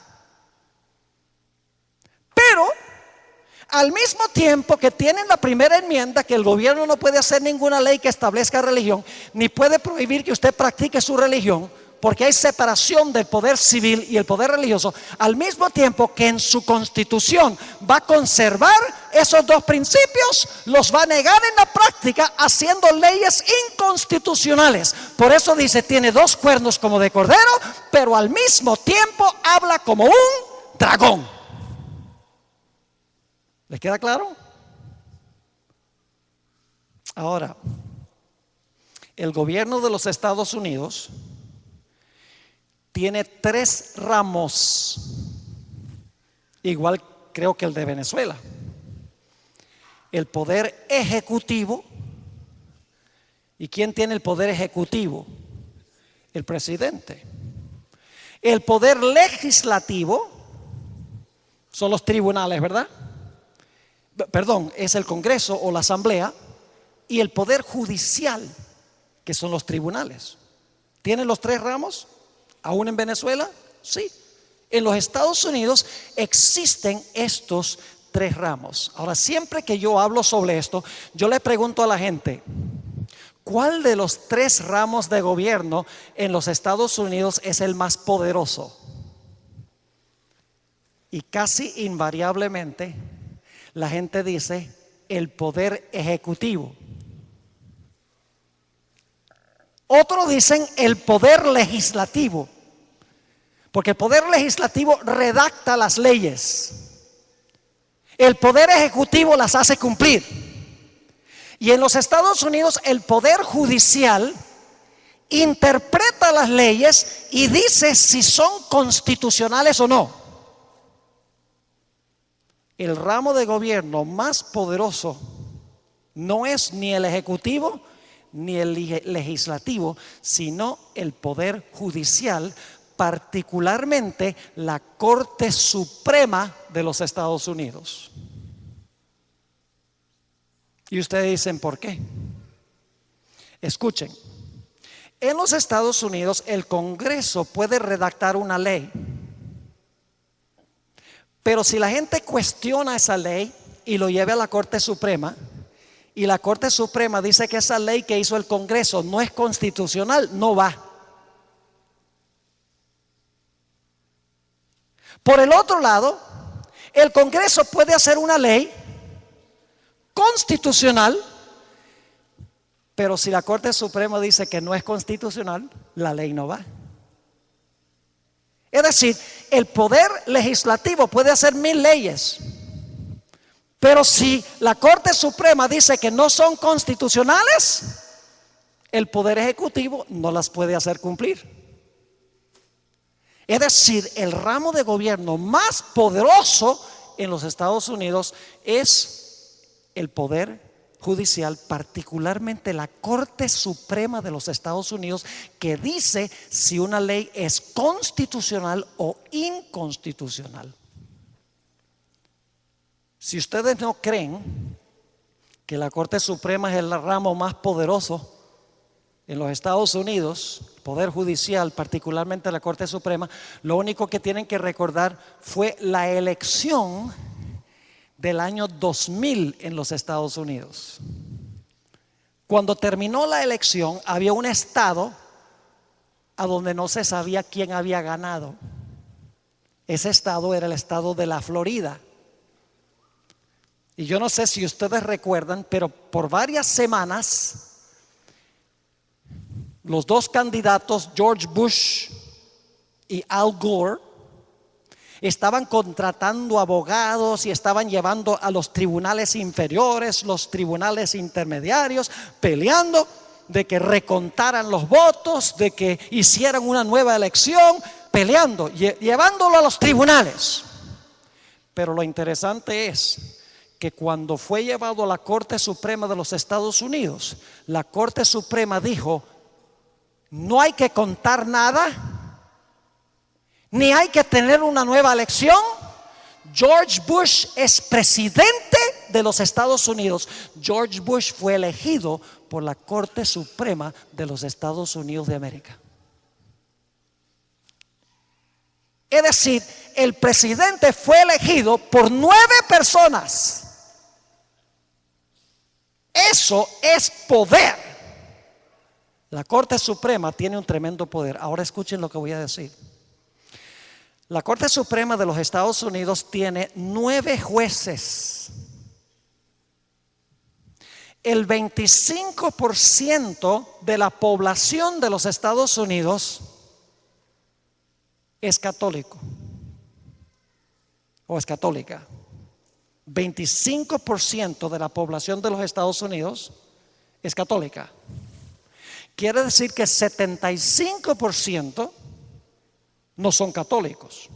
Pero al mismo tiempo que tienen la primera enmienda, que el gobierno no puede hacer ninguna ley que establezca religión, ni puede prohibir que usted practique su religión, porque hay separación del poder civil y el poder religioso, al mismo tiempo que en su constitución va a conservar esos dos principios, los va a negar en la práctica haciendo leyes inconstitucionales. Por eso dice, tiene dos cuernos como de cordero, pero al mismo tiempo habla como un dragón. ¿Les queda claro? Ahora, el gobierno de los Estados Unidos tiene 3 ramos, igual creo que el de Venezuela: el poder ejecutivo. ¿Y quién tiene el poder ejecutivo? El presidente. El poder legislativo son los tribunales, ¿verdad? Perdón, es el Congreso o la Asamblea. Y el poder judicial, que son los tribunales. ¿Tienen los 3 ramos? ¿Aún en Venezuela? Sí. En los Estados Unidos existen estos 3 ramos. Ahora, siempre que yo hablo sobre esto, yo le pregunto a la gente, ¿cuál de los 3 ramos de gobierno en los Estados Unidos es el más poderoso? Y casi invariablemente la gente dice el poder ejecutivo. Otros dicen el poder legislativo, porque el poder legislativo redacta las leyes, el poder ejecutivo las hace cumplir. Y en los Estados Unidos el poder judicial interpreta las leyes y dice si son constitucionales o no. El ramo de gobierno más poderoso no es ni el ejecutivo ni el legislativo, sino el poder judicial, particularmente la Corte Suprema de los Estados Unidos. Y ustedes dicen, ¿por qué? Escuchen, en los Estados Unidos el Congreso puede redactar una ley, pero si la gente cuestiona esa ley y lo lleva a la Corte Suprema, y la Corte Suprema dice que esa ley que hizo el Congreso no es constitucional, no va. Por el otro lado, el Congreso puede hacer una ley constitucional, pero si la Corte Suprema dice que no es constitucional, la ley no va. Es decir, el poder legislativo puede hacer 1000 leyes, pero si la Corte Suprema dice que no son constitucionales, el poder ejecutivo no las puede hacer cumplir. Es decir, el ramo de gobierno más poderoso en los Estados Unidos es el poder judicial, particularmente la Corte Suprema de los Estados Unidos, que dice si una ley es constitucional o inconstitucional. Si ustedes no creen que la Corte Suprema es el ramo más poderoso en los Estados Unidos, poder judicial, particularmente la Corte Suprema, lo único que tienen que recordar fue la elección del año 2000 en los Estados Unidos. Cuando terminó la elección, había un estado a donde no se sabía quién había ganado. Ese estado era el estado de la Florida. Y yo no sé si ustedes recuerdan, pero por varias semanas los dos candidatos, George Bush y Al Gore, estaban contratando abogados y estaban llevando a los tribunales inferiores, los tribunales intermediarios, peleando de que recontaran los votos, de que hicieran una nueva elección, peleando, llevándolo a los tribunales. Pero lo interesante es que cuando fue llevado a la Corte Suprema de los Estados Unidos, la Corte Suprema dijo: no hay que contar nada, ni hay que tener una nueva elección. George Bush es presidente de los Estados Unidos. George Bush fue elegido por la Corte Suprema de los Estados Unidos de América. Es decir, el presidente fue elegido por 9 personas. Eso es poder. La Corte Suprema tiene un tremendo poder. Ahora escuchen lo que voy a decir. La Corte Suprema de los Estados Unidos tiene 9 jueces. El 25% de la población de los Estados Unidos es católico o es católica. 25% de la población de los Estados Unidos es católica. Quiere decir que 75% no son católicos.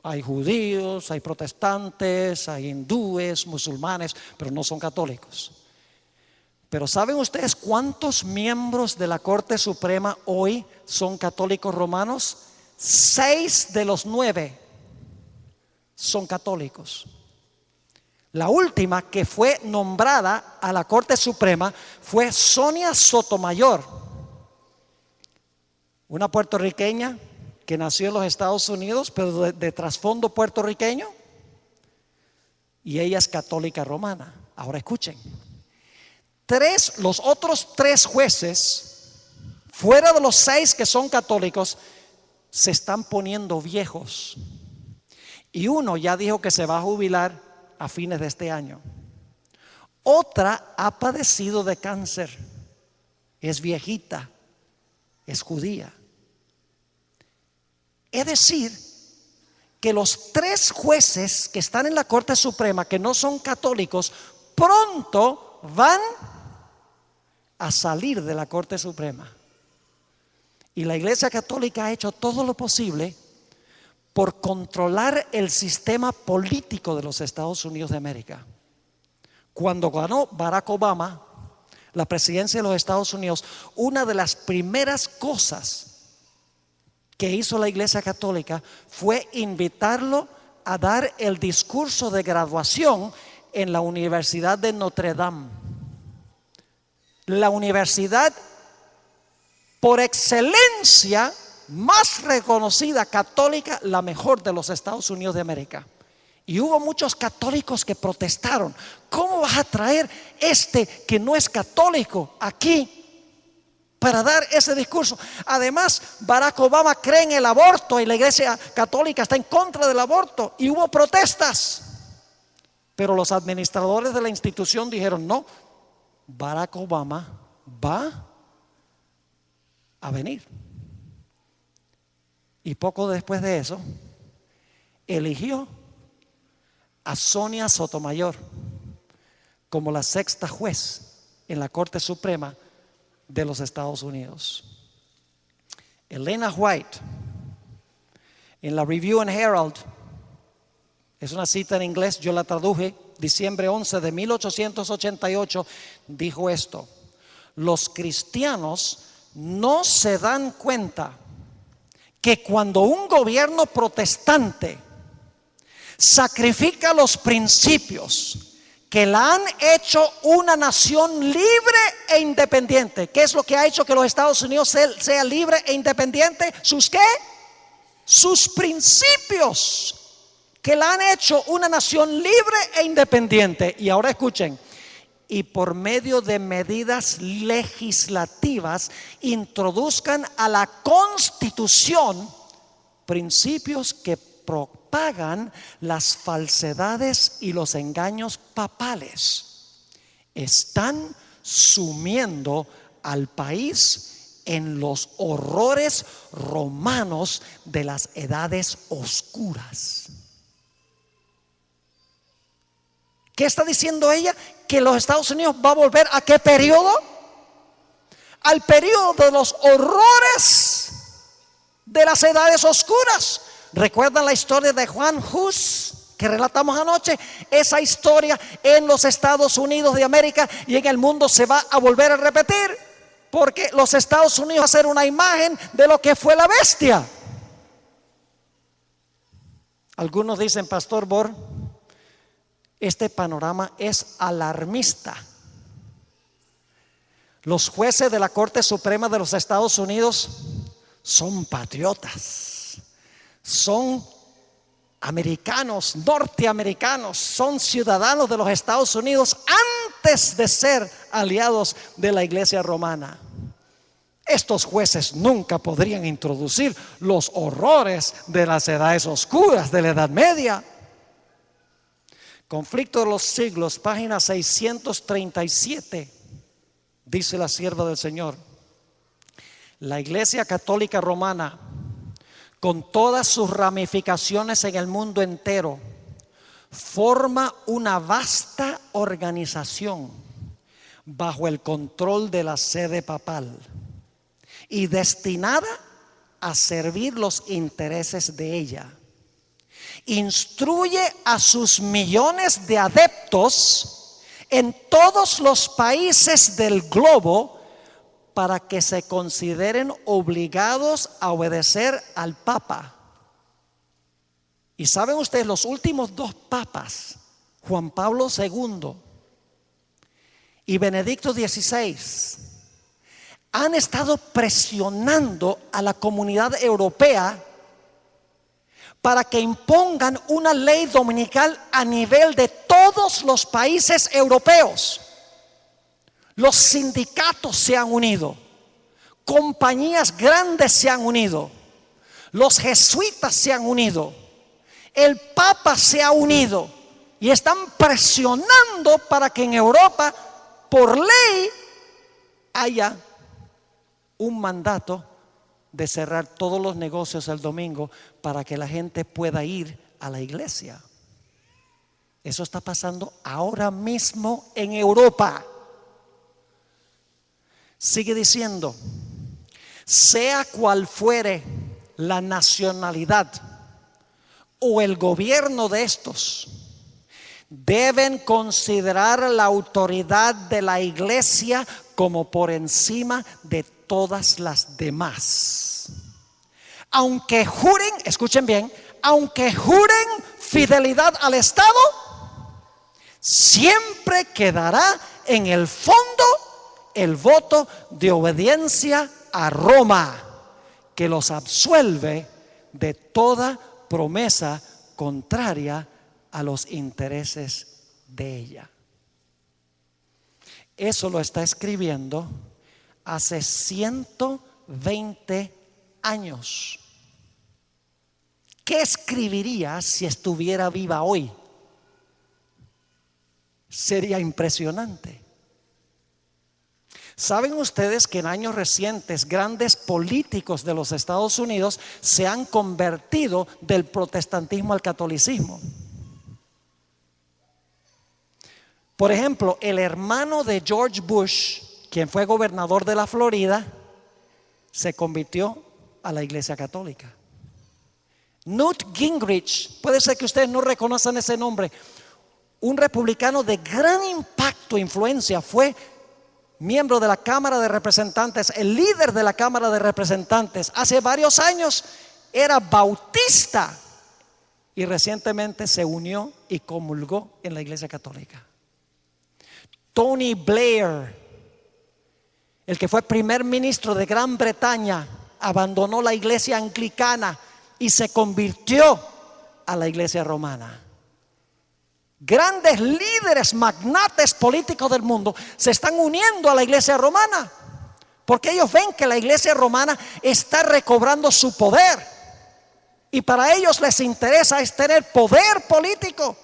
Hay judíos, hay protestantes, hay hindúes, musulmanes, pero no son católicos. Pero ¿saben ustedes cuántos miembros de la Corte Suprema hoy son católicos romanos? 6 de los 9 son católicos. La última que fue nombrada a la Corte Suprema fue Sonia Sotomayor, una puertorriqueña que nació en los Estados Unidos, pero de trasfondo puertorriqueño, y ella es católica romana. Ahora escuchen, los otros 3 jueces, fuera de los 6 que son católicos, se están poniendo viejos, y uno ya dijo que se va a jubilar a fines de este año. Otra ha padecido de cáncer, es viejita, es judía. Es decir, que los 3 jueces que están en la Corte Suprema, que no son católicos, pronto van a salir de la Corte Suprema. Y la Iglesia Católica ha hecho todo lo posible por controlar el sistema político de los Estados Unidos de América. Cuando ganó Barack Obama la presidencia de los Estados Unidos, una de las primeras cosas que hizo la Iglesia Católica fue invitarlo a dar el discurso de graduación en la Universidad de Notre Dame, la universidad por excelencia más reconocida católica, la mejor de los Estados Unidos de América. Y hubo muchos católicos que protestaron. ¿Cómo vas a traer que no es católico aquí para dar ese discurso? Además, Barack Obama cree en el aborto y la iglesia católica está en contra del aborto. Y hubo protestas. Pero los administradores de la institución dijeron: no, Barack Obama va a venir. Y poco después de eso, eligió a Sonia Sotomayor como la 6ª juez en la Corte Suprema de los Estados Unidos. Elena White, en la Review and Herald, es una cita en inglés, yo la traduje, diciembre 11 de 1888, dijo esto: los cristianos no se dan cuenta que cuando un gobierno protestante sacrifica los principios que la han hecho una nación libre e independiente. ¿Qué es lo que ha hecho que los Estados Unidos sea libre e independiente? ¿Sus qué? Sus principios que la han hecho una nación libre e independiente. Y ahora escuchen: y por medio de medidas legislativas introduzcan a la Constitución principios que propagan las falsedades y los engaños papales. Están sumiendo al país en los horrores romanos de las edades oscuras. ¿Qué está diciendo ella? Que los Estados Unidos va a volver ¿a qué periodo? Al periodo de los horrores de las edades oscuras. ¿Recuerdan la historia de Juan Hus que relatamos anoche? Esa historia en los Estados Unidos de América y en el mundo se va a volver a repetir, porque los Estados Unidos va a ser una imagen de lo que fue la bestia. Algunos dicen: Pastor Bor, este panorama es alarmista. Los jueces de la Corte Suprema de los Estados Unidos son patriotas, son americanos, norteamericanos, son ciudadanos de los Estados Unidos antes de ser aliados de la Iglesia Romana. Estos jueces nunca podrían introducir los horrores de las edades oscuras de la Edad Media. Conflicto de los siglos, página 637, dice la sierva del Señor: la Iglesia Católica Romana, con todas sus ramificaciones en el mundo entero, forma una vasta organización bajo el control de la sede papal y destinada a servir los intereses de ella. Instruye a sus millones de adeptos en todos los países del globo para que se consideren obligados a obedecer al Papa. Y saben ustedes, los últimos 2 papas, Juan Pablo II y Benedicto XVI, han estado presionando a la comunidad europea para que impongan una ley dominical a nivel de todos los países europeos. Los sindicatos se han unido, compañías grandes se han unido, los jesuitas se han unido, el Papa se ha unido y están presionando para que en Europa, por ley, haya un mandato de cerrar todos los negocios el domingo para que la gente pueda ir a la iglesia. Eso está pasando ahora mismo en Europa. Sigue diciendo: sea cual fuere la nacionalidad o el gobierno de estos, deben considerar la autoridad de la iglesia como por encima de todas las demás. Aunque juren, escuchen bien, aunque juren fidelidad al Estado, siempre quedará en el fondo el voto de obediencia a Roma, que los absuelve de toda promesa contraria a los intereses de ella. Eso lo está escribiendo hace 120 años. ¿Qué escribiría si estuviera viva hoy? Sería impresionante. ¿Saben ustedes que en años recientes grandes políticos de los Estados Unidos se han convertido del protestantismo al catolicismo? Por ejemplo, el hermano de George Bush, quien fue gobernador de la Florida, se convirtió a la Iglesia Católica. Newt Gingrich, puede ser que ustedes no reconozcan ese nombre, un republicano de gran impacto e influencia, fue miembro de la Cámara de Representantes, el líder de la Cámara de Representantes. Hace varios años era bautista y recientemente se unió y comulgó en la Iglesia Católica. Tony Blair, el que fue primer ministro de Gran Bretaña, abandonó la iglesia anglicana y se convirtió a la iglesia romana. Grandes líderes, magnates políticos del mundo se están uniendo a la iglesia romana porque ellos ven que la iglesia romana está recobrando su poder y para ellos les interesa es tener poder político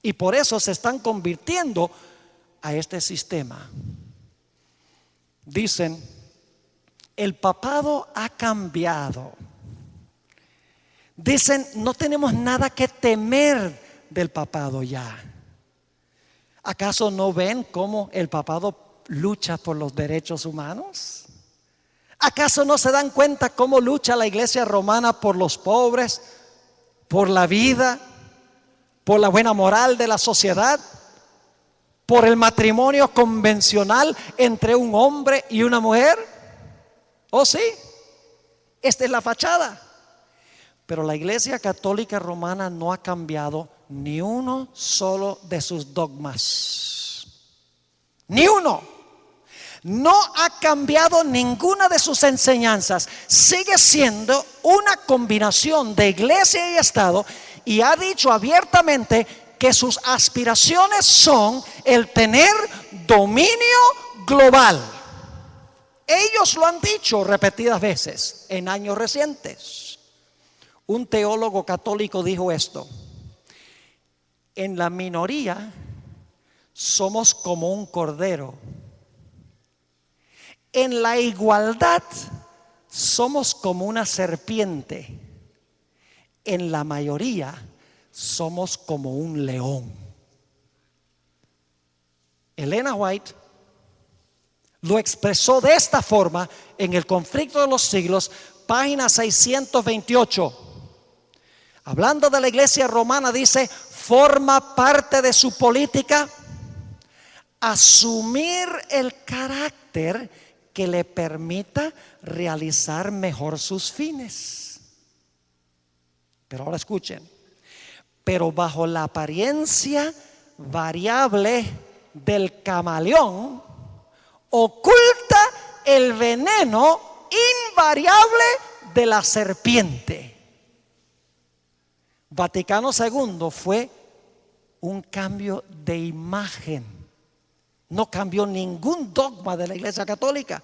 y por eso se están convirtiendo a este sistema. Dicen, el papado ha cambiado. Dicen, no tenemos nada que temer del papado ya. ¿Acaso no ven cómo el papado lucha por los derechos humanos? ¿Acaso no se dan cuenta cómo lucha la iglesia romana por los pobres, por la vida, por la buena moral de la sociedad, por el matrimonio convencional entre un hombre y una mujer? ¿Oh sí? Esta es la fachada. Pero la Iglesia Católica Romana no ha cambiado ni uno solo de sus dogmas. Ni uno. No ha cambiado ninguna de sus enseñanzas. Sigue siendo una combinación de iglesia y Estado y ha dicho abiertamente que sus aspiraciones son el tener dominio global. Ellos lo han dicho repetidas veces en años recientes. Un teólogo católico dijo esto: en la minoría somos como un cordero, en la igualdad somos como una serpiente, en la mayoría somos como un león. Elena White lo expresó de esta forma en El conflicto de los siglos, página 628. Hablando de la iglesia romana, dice, forma parte de su política asumir el carácter que le permita realizar mejor sus fines. Pero ahora escuchen, pero bajo la apariencia variable del camaleón, oculta el veneno invariable de la serpiente. Vaticano II fue un cambio de imagen. No cambió ningún dogma de la Iglesia Católica.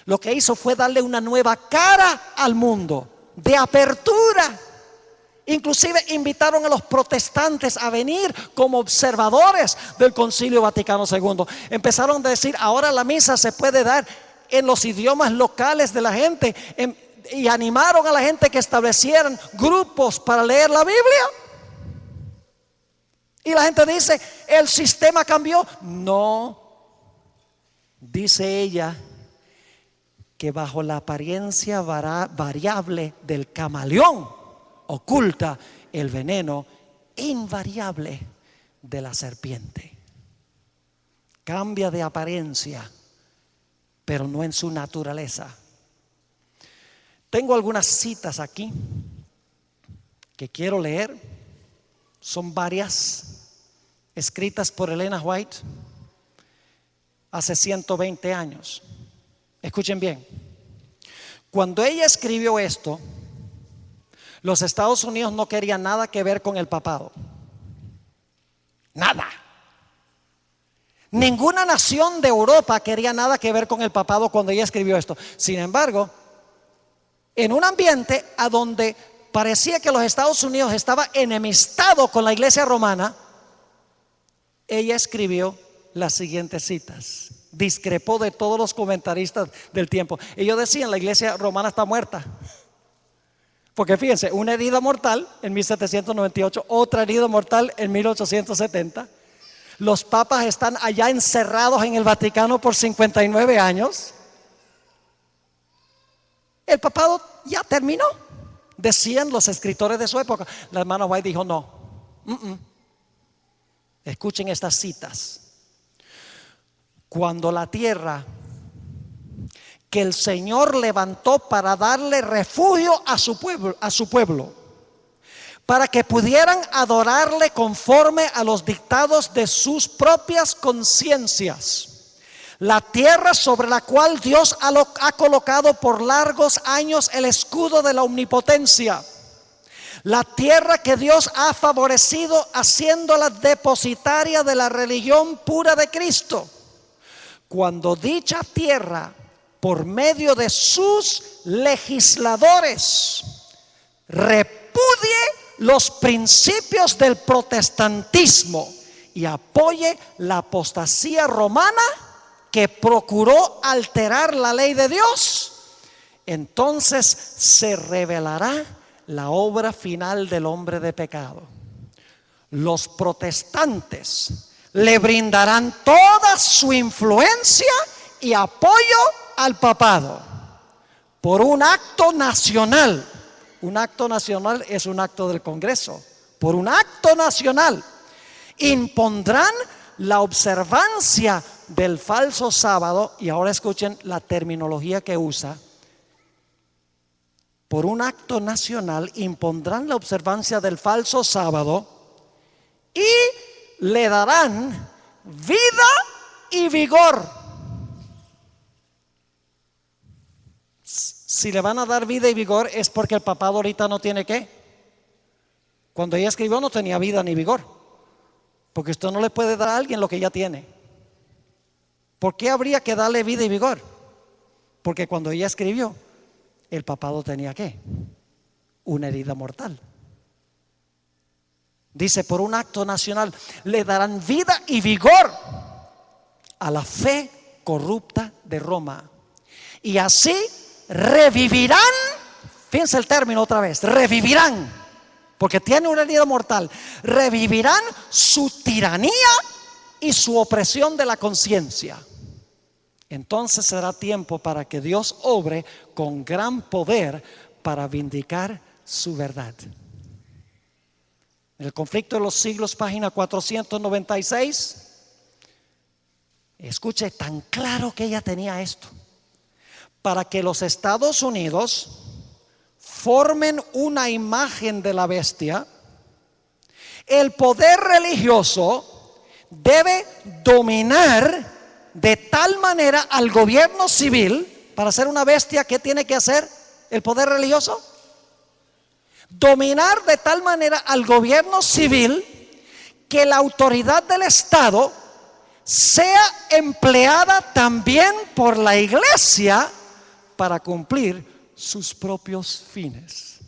Lo que hizo fue darle una nueva cara al mundo, de apertura. Inclusive invitaron a los protestantes a venir como observadores del Concilio Vaticano II. Empezaron a decir, ahora la misa se puede dar en los idiomas locales de la gente, y animaron a la gente que establecieran grupos para leer la Biblia. Y la gente dice, el sistema cambió. No, dice ella que bajo la apariencia variable del camaleón oculta el veneno invariable de la serpiente. Cambia de apariencia, pero no en su naturaleza. Tengo algunas citas aquí que quiero leer. Son varias, escritas por Elena White hace 120 años. Escuchen bien. Cuando ella escribió esto, Los Estados Unidos no querían nada que ver con el papado. Nada. Ninguna nación de Europa quería nada que ver con el papado cuando ella escribió esto. Sin embargo, en un ambiente a donde parecía que los Estados Unidos estaba enemistado con la iglesia romana, ella escribió las siguientes citas. Discrepó de todos los comentaristas del tiempo. Ellos decían: la iglesia romana está muerta. Porque fíjense, una herida mortal en 1798, otra herida mortal en 1870. Los papas están allá encerrados en el Vaticano por 59 años. El papado ya terminó, decían los escritores de su época. La hermana White dijo: no. Escuchen estas citas. Cuando la tierra que el Señor levantó para darle refugio a su pueblo, para que pudieran adorarle conforme a los dictados de sus propias conciencias, la tierra sobre la cual Dios ha colocado por largos años el escudo de la omnipotencia, la tierra que Dios ha favorecido haciéndola depositaria de la religión pura de Cristo. Cuando dicha tierra, por medio de sus legisladores, repudie los principios del protestantismo y apoye la apostasía romana que procuró alterar la ley de Dios, entonces se revelará la obra final del hombre de pecado. Los protestantes le brindarán toda su influencia y apoyo al papado por un acto nacional. Un acto nacional es un acto del Congreso. Por un acto nacional impondrán la observancia del falso sábado. Y ahora escuchen la terminología que usa. Por un acto nacional impondrán la observancia del falso sábado y le darán vida y vigor. Si le van a dar vida y vigor es porque el papado ahorita no tiene qué. Cuando ella escribió no tenía vida ni vigor, porque usted no le puede dar a alguien lo que ya tiene. ¿Por qué habría que darle vida y vigor? Porque cuando ella escribió, el papado tenía qué, una herida mortal. Dice: por un acto nacional le darán vida y vigor a la fe corrupta de Roma, y así revivirán. Fíjense el término otra vez: revivirán, porque tiene una herida mortal. Revivirán su tiranía y su opresión de la conciencia. Entonces será tiempo para que Dios obre con gran poder para vindicar su verdad. En el conflicto de los siglos, página 496. Escuche, tan claro que ella tenía esto. Para que los Estados Unidos formen una imagen de la bestia, el poder religioso debe dominar de tal manera al gobierno civil. Para ser una bestia, ¿qué tiene que hacer el poder religioso? Dominar de tal manera al gobierno civil que la autoridad del Estado sea empleada también por la iglesia para cumplir sus propios fines.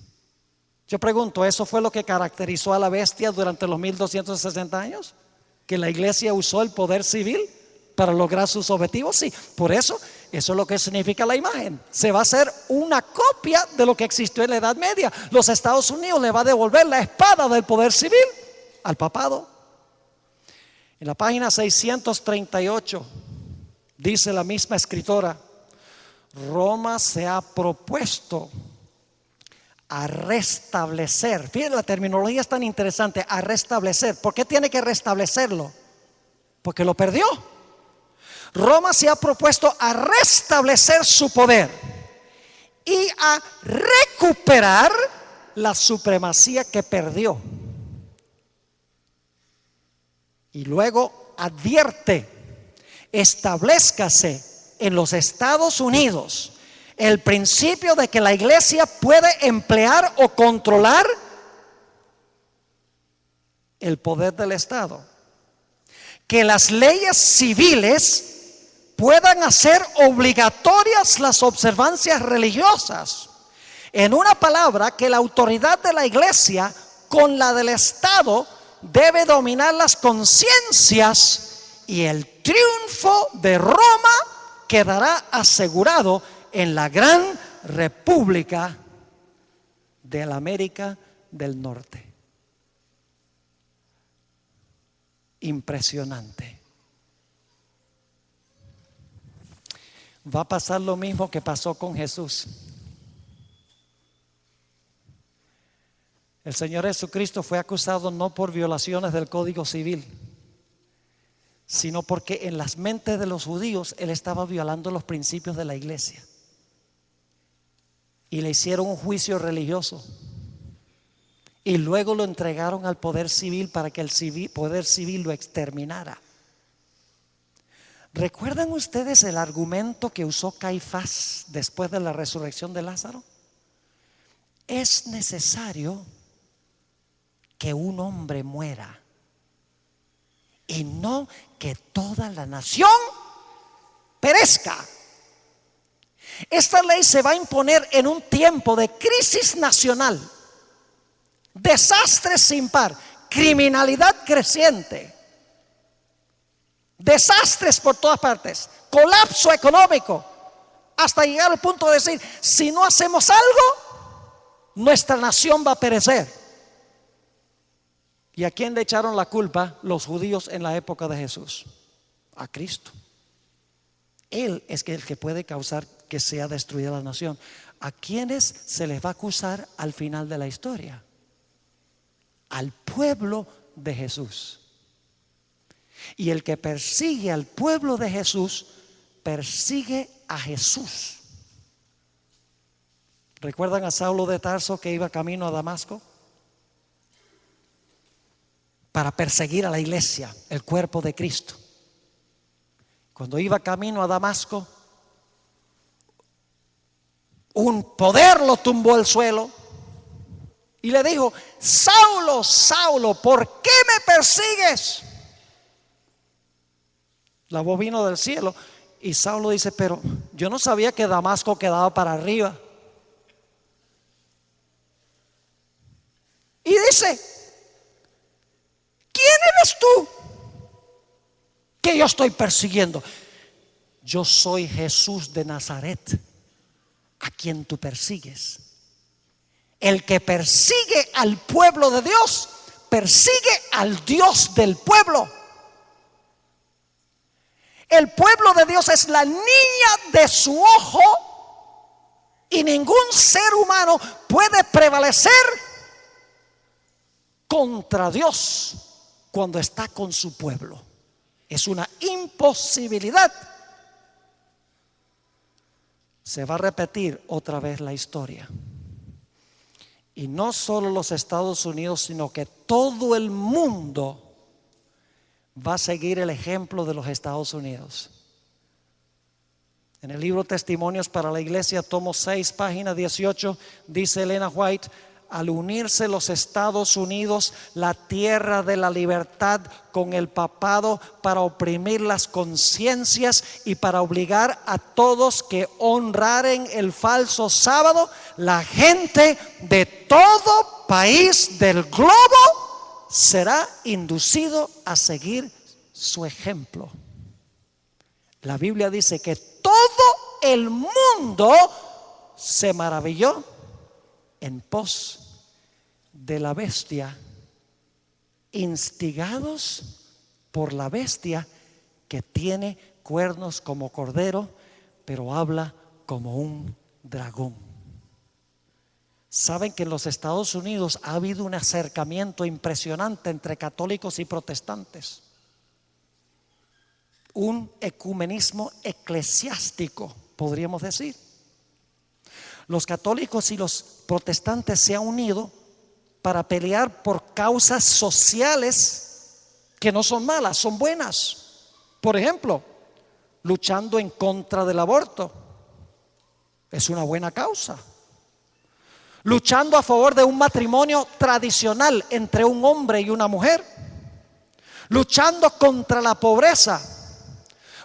Yo pregunto, ¿eso fue lo que caracterizó a la bestia durante los 1260 años? ¿Que la iglesia usó el poder civil para lograr sus objetivos? Sí, por eso es lo que significa la imagen. Se va a hacer una copia de lo que existió en la Edad Media. Los Estados Unidos le va a devolver la espada del poder civil al papado. En la página 638 dice la misma escritora: Roma se ha propuesto a restablecer. Fíjense, la terminología es tan interesante: a restablecer. ¿Por qué tiene que restablecerlo? Porque lo perdió. Roma se ha propuesto a restablecer su poder y a recuperar la supremacía que perdió. Y luego advierte: establezcase en los Estados Unidos el principio de que la iglesia puede emplear o controlar el poder del Estado. Que las leyes civiles puedan hacer obligatorias las observancias religiosas. En una palabra, que la autoridad de la iglesia con la del Estado debe dominar las conciencias, y el triunfo de Roma quedará asegurado en la gran república de la América del Norte. Impresionante. Va a pasar lo mismo que pasó con Jesús. El Señor Jesucristo fue acusado no por violaciones del Código Civil, sino porque en las mentes de los judíos Él estaba violando los principios de la iglesia. Y le hicieron un juicio religioso. Y luego lo entregaron al poder civil para que el poder civil lo exterminara. ¿Recuerdan ustedes el argumento que usó Caifás después de la resurrección de Lázaro? Es necesario que un hombre muera y no que toda la nación perezca. Esta ley se va a imponer en un tiempo de crisis nacional, desastres sin par, criminalidad creciente, desastres por todas partes, colapso económico, hasta llegar al punto de decir: si no hacemos algo, nuestra nación va a perecer. ¿Y a quién le echaron la culpa los judíos en la época de Jesús? A Cristo. Él es el que puede causar que sea destruida la nación. ¿A quiénes se les va a acusar al final de la historia? Al pueblo de Jesús. Y el que persigue al pueblo de Jesús, persigue a Jesús. ¿Recuerdan a Saulo de Tarso, que iba camino a Damasco para perseguir a la iglesia, el cuerpo de Cristo? Cuando iba camino a Damasco, un poder lo tumbó al suelo y le dijo: Saulo, Saulo, ¿por qué me persigues? La voz vino del cielo y Saulo dice: pero yo no sabía que Damasco quedaba para arriba. Y dice: ¿quién eres tú que yo estoy persiguiendo? Yo soy Jesús de Nazaret, a quien tú persigues. El que persigue al pueblo de Dios, persigue al Dios del pueblo. El pueblo de Dios es la niña de su ojo, y ningún ser humano puede prevalecer contra Dios cuando está con su pueblo. Es una imposibilidad. Se va a repetir otra vez la historia. Y no solo los Estados Unidos, sino que todo el mundo va a seguir el ejemplo de los Estados Unidos. En el libro Testimonios para la Iglesia, tomo 6, página 18, dice Elena White: al unirse los Estados Unidos, la tierra de la libertad, con el papado para oprimir las conciencias y para obligar a todos que honraren el falso sábado, la gente de todo país del globo será inducido a seguir su ejemplo. La Biblia dice que todo el mundo se maravilló en pos de la bestia, instigados por la bestia que tiene cuernos como cordero, pero habla como un dragón. Saben que en los Estados Unidos ha habido un acercamiento impresionante entre católicos y protestantes, un ecumenismo eclesiástico, podríamos decir. Los católicos y los protestantes se han unido para pelear por causas sociales que no son malas, son buenas. Por ejemplo, luchando en contra del aborto, Es una buena causa. Luchando a favor de un matrimonio tradicional entre un hombre y una mujer. Luchando contra la pobreza.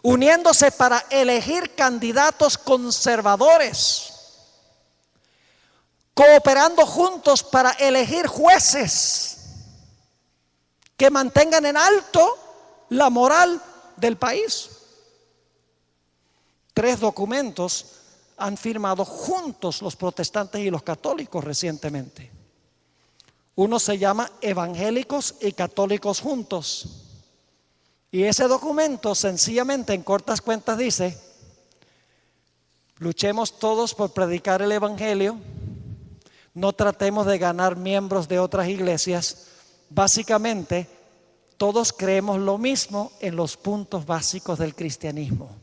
Uniéndose para elegir candidatos conservadores. Cooperando juntos para elegir jueces que mantengan en alto la moral del país. 3 documentos han firmado juntos los protestantes y los católicos recientemente. Uno se llama Evangélicos y Católicos Juntos. Y ese documento sencillamente en cortas cuentas dice: luchemos todos por predicar el Evangelio. No tratemos de ganar miembros de otras iglesias. Básicamente, todos creemos lo mismo en los puntos básicos del cristianismo.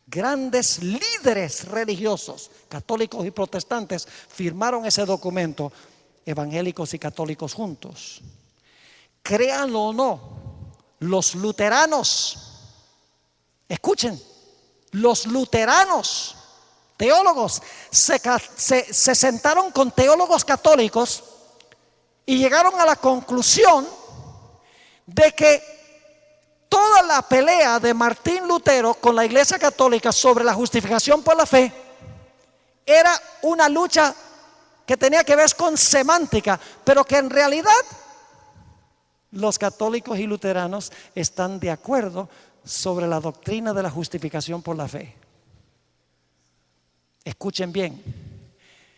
Grandes líderes religiosos, católicos y protestantes, firmaron ese documento, Evangélicos y Católicos Juntos. Créanlo o no, los luteranos, escuchen, los luteranos, teólogos, se sentaron con teólogos católicos y llegaron a la conclusión de que toda la pelea de Martín Lutero con la Iglesia Católica sobre la justificación por la fe era una lucha que tenía que ver con semántica, pero que en realidad los católicos y luteranos están de acuerdo sobre la doctrina de la justificación por la fe. Escuchen bien,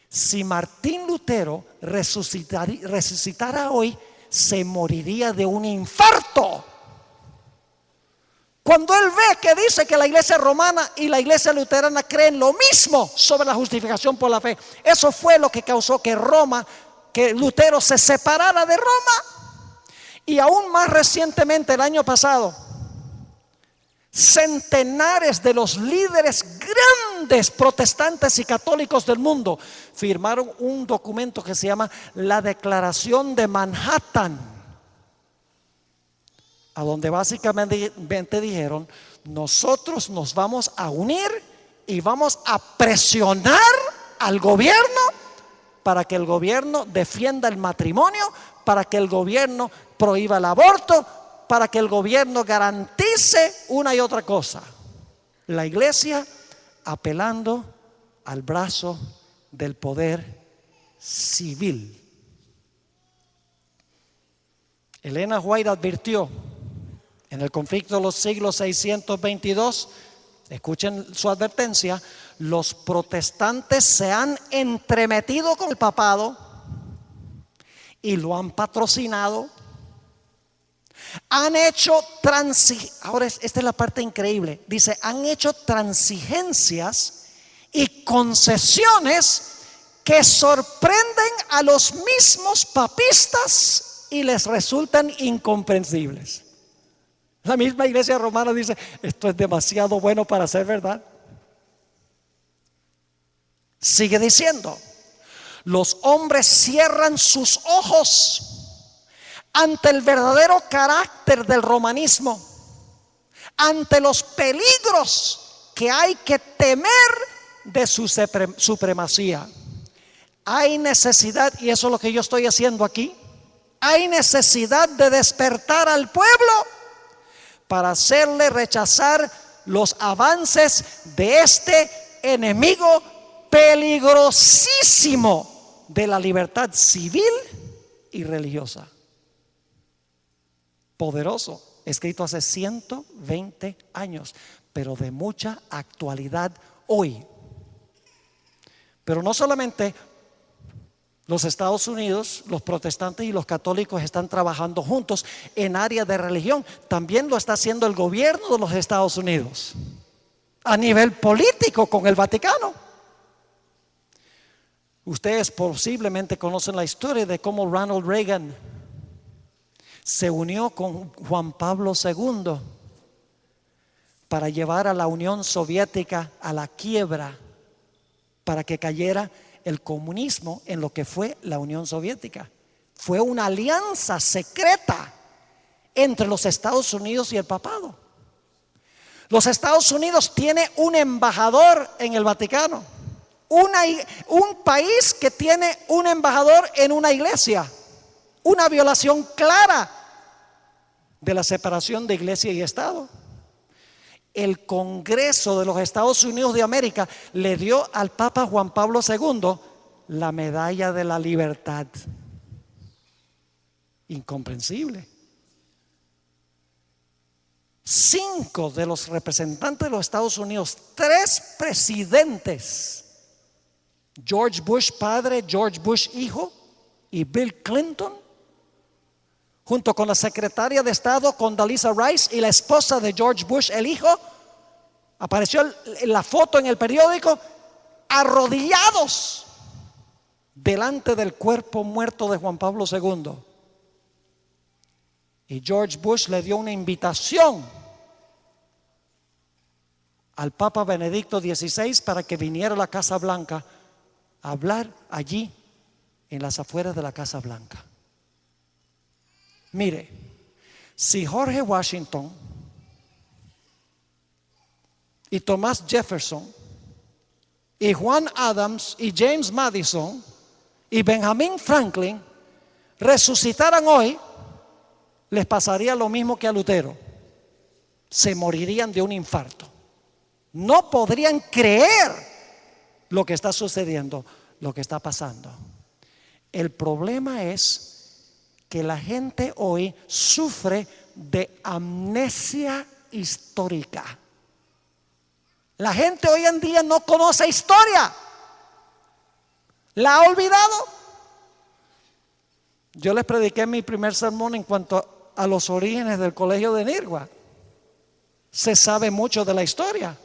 si Martín Lutero resucitara hoy, se moriría de un infarto. Cuando él ve que dice que la iglesia romana y la iglesia luterana creen lo mismo sobre la justificación por la fe, eso fue lo que causó que Lutero se separara de Roma. Y aún más recientemente, el año pasado, centenares de los líderes grandes protestantes y católicos del mundo firmaron un documento que se llama la Declaración de Manhattan, a donde básicamente dijeron: nosotros nos vamos a unir y vamos a presionar al gobierno para que el gobierno defienda el matrimonio, para que el gobierno prohíba el aborto, para que el gobierno garantice una y otra cosa. La iglesia apelando al brazo del poder civil. Elena White advirtió en el conflicto de los siglos 622, escuchen su advertencia: los protestantes se han entremetido con el papado y lo han patrocinado. Han hecho ahora esta es la parte increíble, dice: han hecho transigencias y concesiones que sorprenden a los mismos papistas y les resultan incomprensibles. La misma iglesia romana dice: esto es demasiado bueno para ser verdad. Sigue diciendo: los hombres cierran sus ojos ante el verdadero carácter del romanismo, ante los peligros que hay que temer de su supremacía. Hay necesidad, y eso es lo que yo estoy haciendo aquí, hay necesidad de despertar al pueblo para hacerle rechazar los avances de este enemigo peligrosísimo de la libertad civil y religiosa. Poderoso, escrito hace 120 años, pero de mucha actualidad hoy. Pero no solamente los Estados Unidos, los protestantes y los católicos están trabajando juntos en áreas de religión, también lo está haciendo el gobierno de los Estados Unidos a nivel político con el Vaticano. Ustedes posiblemente conocen la historia de cómo Ronald Reagan se unió con Juan Pablo II para llevar a la Unión Soviética a la quiebra, para que cayera el comunismo en lo que fue la Unión Soviética. Fue una alianza secreta entre los Estados Unidos y el papado. Los Estados Unidos tiene un embajador en el Vaticano, un país que tiene un embajador en una iglesia. Una violación clara de la separación de iglesia y Estado. El Congreso de los Estados Unidos de América le dio al Papa Juan Pablo II la medalla de la libertad. Incomprensible. 5 de los representantes de los Estados Unidos, 3 presidentes, George Bush padre, George Bush hijo y Bill Clinton, junto con la secretaria de Estado Condoleezza Rice y la esposa de George Bush el hijo, apareció la foto en el periódico, arrodillados delante del cuerpo muerto de Juan Pablo II. Y George Bush le dio una invitación al Papa Benedicto XVI para que viniera a la Casa Blanca a hablar allí en las afueras de la Casa Blanca. Mire, si George Washington y Thomas Jefferson y Juan Adams y James Madison y Benjamin Franklin resucitaran hoy, les pasaría lo mismo que a Lutero. Se morirían de un infarto. No podrían creer lo que está sucediendo, lo que está pasando. El problema es que la gente hoy sufre de amnesia histórica. La gente hoy en día no conoce historia. ¿La ha olvidado? Yo les prediqué mi primer sermón en cuanto a los orígenes del colegio de Nirgua. Se sabe mucho de la historia,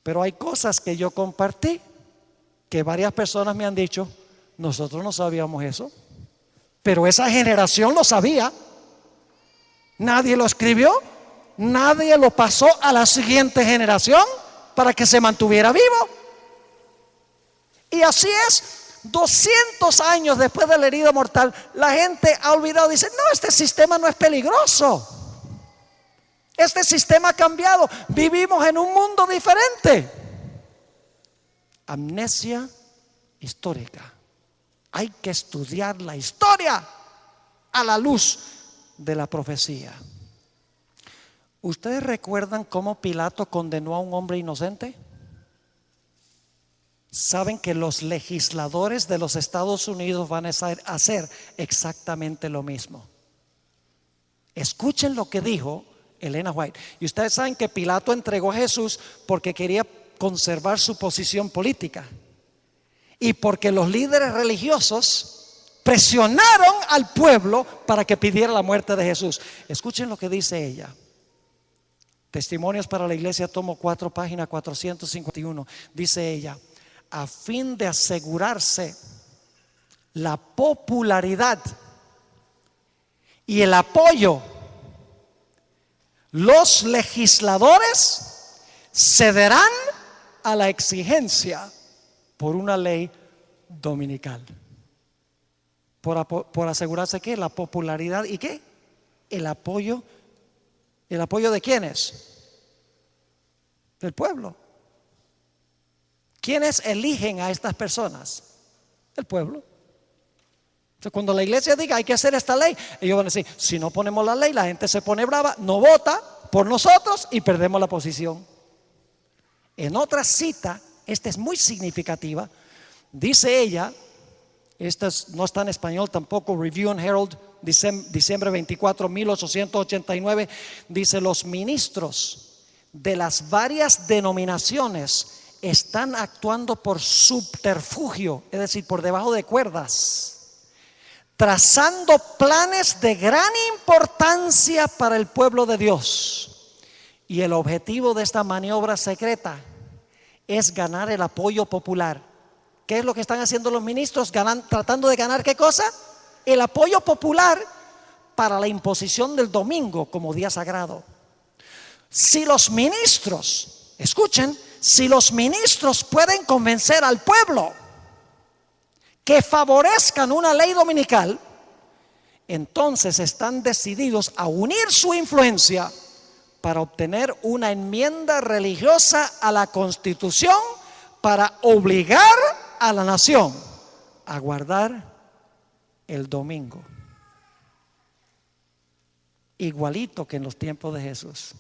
pero hay cosas que yo compartí que varias personas me han dicho: nosotros no sabíamos eso, pero esa generación lo sabía. Nadie lo escribió, nadie lo pasó a la siguiente generación para que se mantuviera vivo. Y así es. 200 años después de la herida mortal, la gente ha olvidado, dice: no, este sistema no es peligroso. Este sistema ha cambiado. Vivimos en un mundo diferente. Amnesia histórica. Hay que estudiar la historia a la luz de la profecía. ¿Ustedes recuerdan cómo Pilato condenó a un hombre inocente? Saben que los legisladores de los Estados Unidos van a hacer exactamente lo mismo. Escuchen lo que dijo Elena White. Y ustedes saben que Pilato entregó a Jesús porque quería conservar su posición política y porque los líderes religiosos presionaron al pueblo para que pidiera la muerte de Jesús. Escuchen lo que dice ella. Testimonios para la Iglesia, tomo 4, página 451. Dice ella: a fin de asegurarse la popularidad y el apoyo, los legisladores cederán a la exigencia por una ley dominical. Por asegurarse que la popularidad y qué, el apoyo de ¿quiénes? Del pueblo. ¿Quiénes eligen a estas personas? El pueblo. Entonces, cuando la iglesia diga hay que hacer esta ley, ellos van a decir: si no ponemos la ley, la gente se pone brava, no vota por nosotros y perdemos la posición. En otra cita, esta es muy significativa, dice ella, esta no está en español tampoco, Review and Herald, diciembre 24, 1889, dice: los ministros de las varias denominaciones están actuando por subterfugio, es decir, por debajo de cuerdas, trazando planes de gran importancia para el pueblo de Dios. Y el objetivo de esta maniobra secreta es ganar el apoyo popular. ¿Qué es lo que están haciendo los ministros? Tratando de ganar ¿qué cosa? El apoyo popular para la imposición del domingo como día sagrado. Si los ministros, escuchen, si los ministros pueden convencer al pueblo que favorezcan una ley dominical, entonces están decididos a unir su influencia para obtener una enmienda religiosa a la Constitución para obligar a la nación a guardar el domingo. Igualito que en los tiempos de Jesús.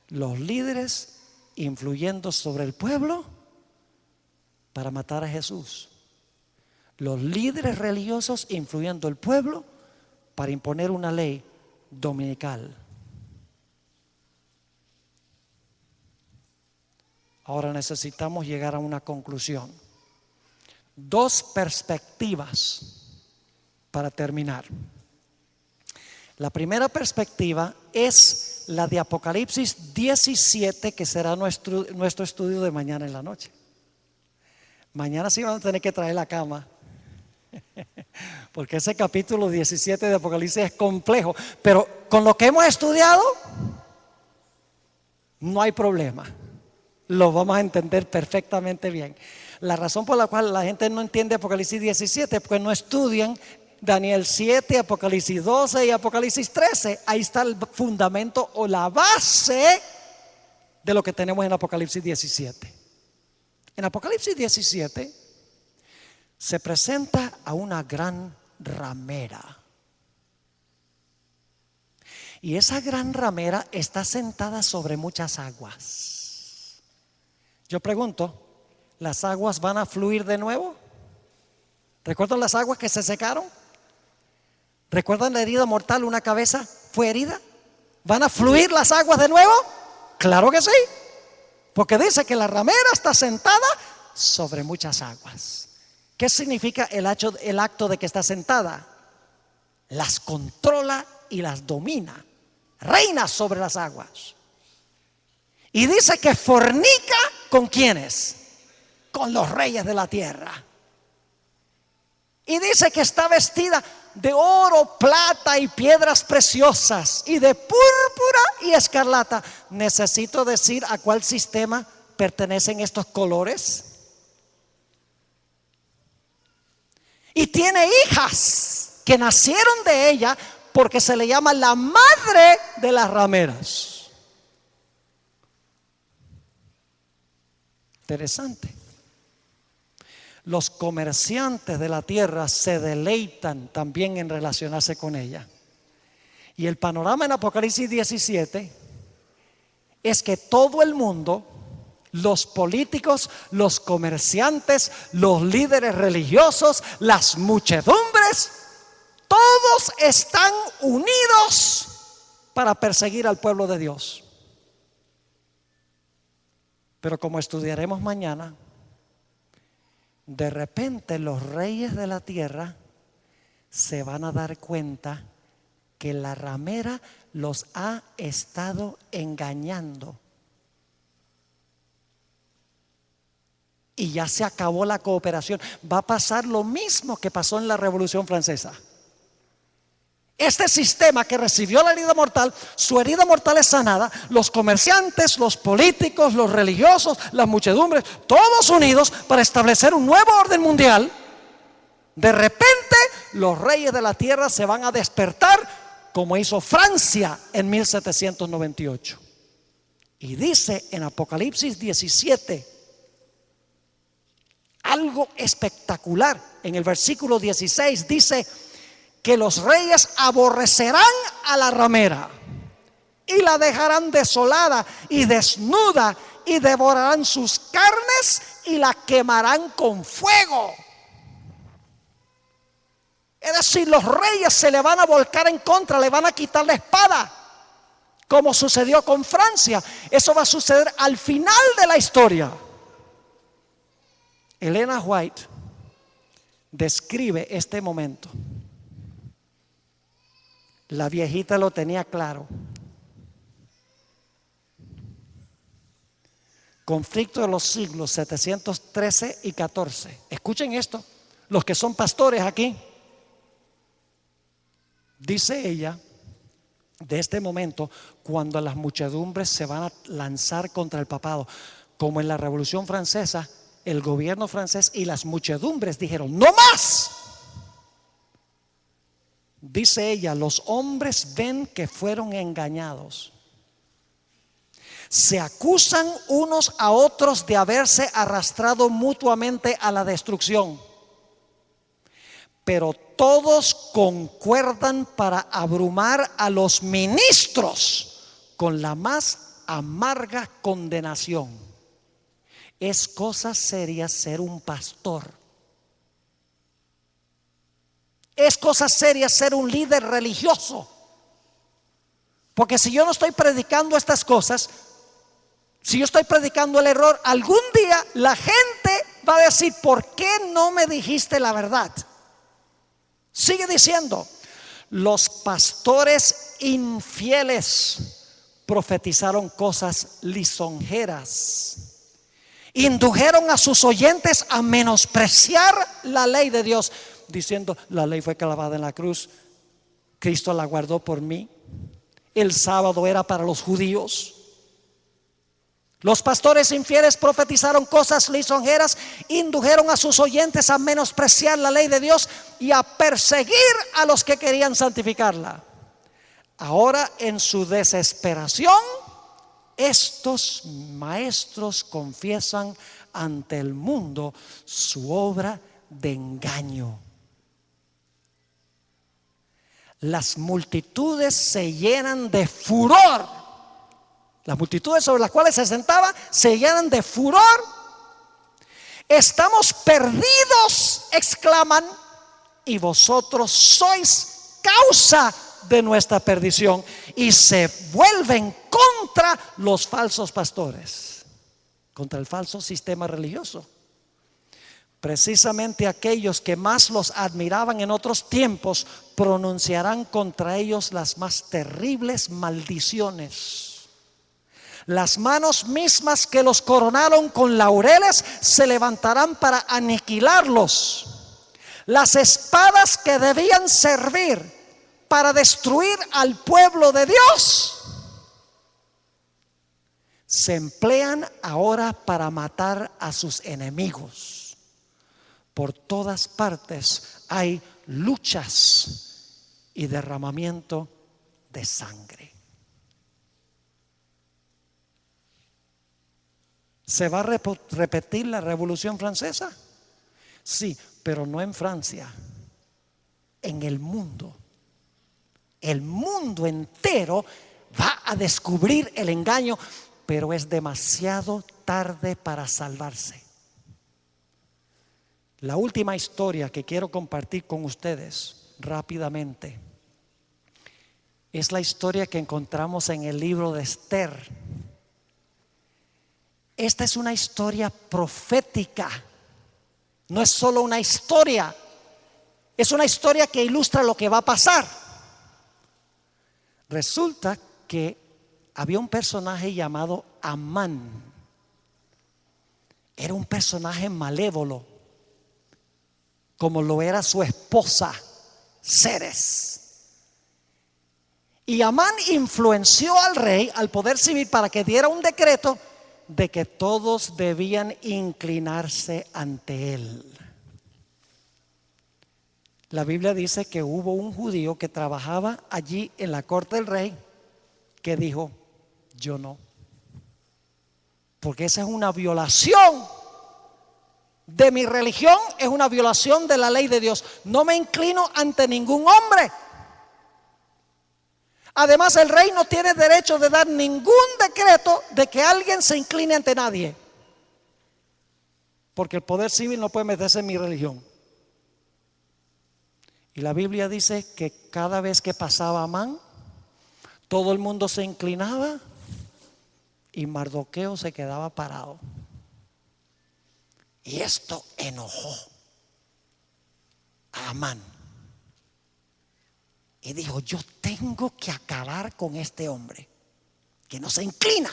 Los líderes influyendo sobre el pueblo para matar a Jesús. Los líderes religiosos influyendo el pueblo para imponer una ley dominical. Ahora necesitamos llegar a una conclusión. Dos perspectivas para terminar. La primera perspectiva es la de Apocalipsis 17, que será nuestro estudio de mañana en la noche. Mañana sí vamos a tener que traer la cama, porque ese capítulo 17 de Apocalipsis es complejo, pero con lo que hemos estudiado no hay problema. Lo vamos a entender perfectamente bien. La razón por la cual la gente no entiende Apocalipsis 17 es porque no estudian Daniel 7, Apocalipsis 12 y Apocalipsis 13. Ahí está el fundamento o la base de lo que tenemos en Apocalipsis 17. En Apocalipsis 17 se presenta a una gran ramera. Y esa gran ramera está sentada sobre muchas aguas. Yo pregunto, ¿las aguas van a fluir de nuevo? ¿Recuerdan las aguas que se secaron? ¿Recuerdan la herida mortal? Una cabeza fue herida. ¿Van a fluir las aguas de nuevo? Claro que sí, porque dice que la ramera está sentada sobre muchas aguas. ¿Qué significa el acto de que está sentada? Las controla y las domina. Reina sobre las aguas. Y dice que fornica ¿con quiénes? Con los reyes de la tierra. Y dice que está vestida de oro, plata y piedras preciosas, y de púrpura y escarlata. ¿Necesito decir a cuál sistema pertenecen estos colores? Y tiene hijas que nacieron de ella, porque se le llama la madre de las rameras. Interesante. Los comerciantes de la tierra se deleitan también en relacionarse con ella. Y el panorama en Apocalipsis 17 es que todo el mundo, los políticos, los comerciantes, los líderes religiosos, las muchedumbres, todos están unidos para perseguir al pueblo de Dios. Pero como estudiaremos mañana, de repente los reyes de la tierra se van a dar cuenta que la ramera los ha estado engañando. Y ya se acabó la cooperación. Va a pasar lo mismo que pasó en la Revolución Francesa. Este sistema que recibió la herida mortal, su herida mortal es sanada. Los comerciantes, los políticos, los religiosos, las muchedumbres, todos unidos para establecer un nuevo orden mundial. De repente los reyes de la tierra se van a despertar, como hizo Francia en 1798. Y dice en Apocalipsis 17 algo espectacular. En el versículo 16 dice que los reyes aborrecerán a la ramera y la dejarán desolada y desnuda, y devorarán sus carnes y la quemarán con fuego. Es decir, los reyes se le van a volcar en contra, le van a quitar la espada, como sucedió con Francia. Eso va a suceder al final de la historia. Elena White describe este momento. La viejita lo tenía claro. Conflicto de los siglos 713 y 14. Escuchen esto, los que son pastores aquí. Dice ella, de este momento, cuando las muchedumbres se van a lanzar contra el papado, como en la Revolución Francesa, el gobierno francés y las muchedumbres dijeron: ¡no más! Dice ella, los hombres ven que fueron engañados. Se acusan unos a otros de haberse arrastrado mutuamente a la destrucción. Pero todos concuerdan para abrumar a los ministros con la más amarga condenación. Es cosa seria ser un pastor. Es cosa seria ser un líder religioso. Porque si yo no estoy predicando estas cosas, si yo estoy predicando el error, algún día la gente va a decir: ¿por qué no me dijiste la verdad? Sigue diciendo: los pastores infieles profetizaron cosas lisonjeras, indujeron a sus oyentes a menospreciar la ley de Dios, diciendo: la ley fue clavada en la cruz, Cristo la guardó por mí, el sábado era para los judíos. Los pastores infieles profetizaron cosas lisonjeras, indujeron a sus oyentes a menospreciar la ley de Dios y a perseguir a los que querían santificarla. Ahora, en su desesperación, estos maestros confiesan ante el mundo su obra de engaño. Las multitudes se llenan de furor. Las multitudes sobre las cuales se sentaba se llenan de furor. Estamos perdidos, exclaman, y vosotros sois causa de nuestra perdición. Y se vuelven contra los falsos pastores, contra el falso sistema religioso. Precisamente aquellos que más los admiraban en otros tiempos pronunciarán contra ellos las más terribles maldiciones. Las manos mismas que los coronaron con laureles se levantarán para aniquilarlos. Las espadas que debían servir para destruir al pueblo de Dios se emplean ahora para matar a sus enemigos. Por todas partes hay luchas y derramamiento de sangre. ¿Se va a repetir la Revolución Francesa? Sí, pero no en Francia, en el mundo. El mundo entero va a descubrir el engaño, pero es demasiado tarde para salvarse. La última historia que quiero compartir con ustedes rápidamente es la historia que encontramos en el libro de Esther. Esta es una historia profética. No es solo una historia, es una historia que ilustra lo que va a pasar. Resulta que había un personaje llamado Amán. Era un personaje malévolo, como lo era su esposa Zeres. Y Amán influenció al rey, al poder civil, para que diera un decreto de que todos debían inclinarse ante él. La Biblia dice que hubo un judío que trabajaba allí en la corte del rey que dijo: yo no, porque esa es una violación de mi religión, es una violación de la ley de Dios. No me inclino ante ningún hombre. Además, el rey no tiene derecho de dar ningún decreto de que alguien se incline ante nadie, porque el poder civil no puede meterse en mi religión. Y la Biblia dice que cada vez que pasaba Amán, todo el mundo se inclinaba y Mardoqueo se quedaba parado. Y esto enojó a Amán. Y dijo: yo tengo que acabar con este hombre que no se inclina,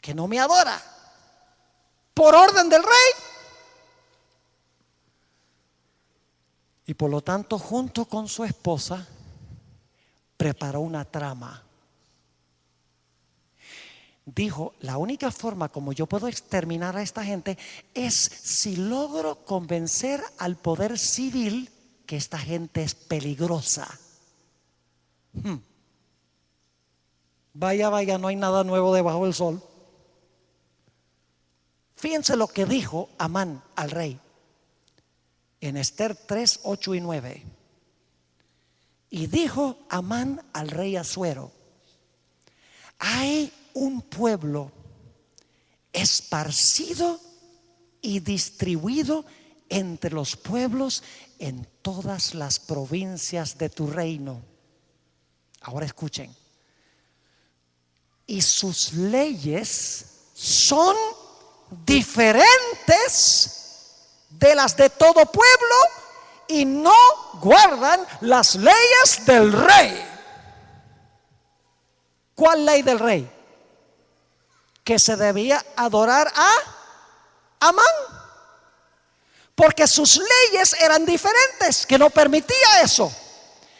que no me adora, por orden del rey. Y por lo tanto, junto con su esposa, preparó una trama. Dijo: la única forma como yo puedo exterminar a esta gente es si logro convencer al poder civil que esta gente es peligrosa. Vaya, vaya, no hay nada nuevo debajo del sol. Fíjense lo que dijo Amán al rey en Esther 3, 8 y 9. Y dijo Amán al rey Asuero: hay un pueblo esparcido y distribuido entre los pueblos en todas las provincias de tu reino. Ahora escuchen. Y sus leyes son diferentes de las de todo pueblo y no guardan las leyes del rey. ¿Cuál ley del rey? Que se debía adorar a Amán, porque sus leyes eran diferentes, que no permitía eso.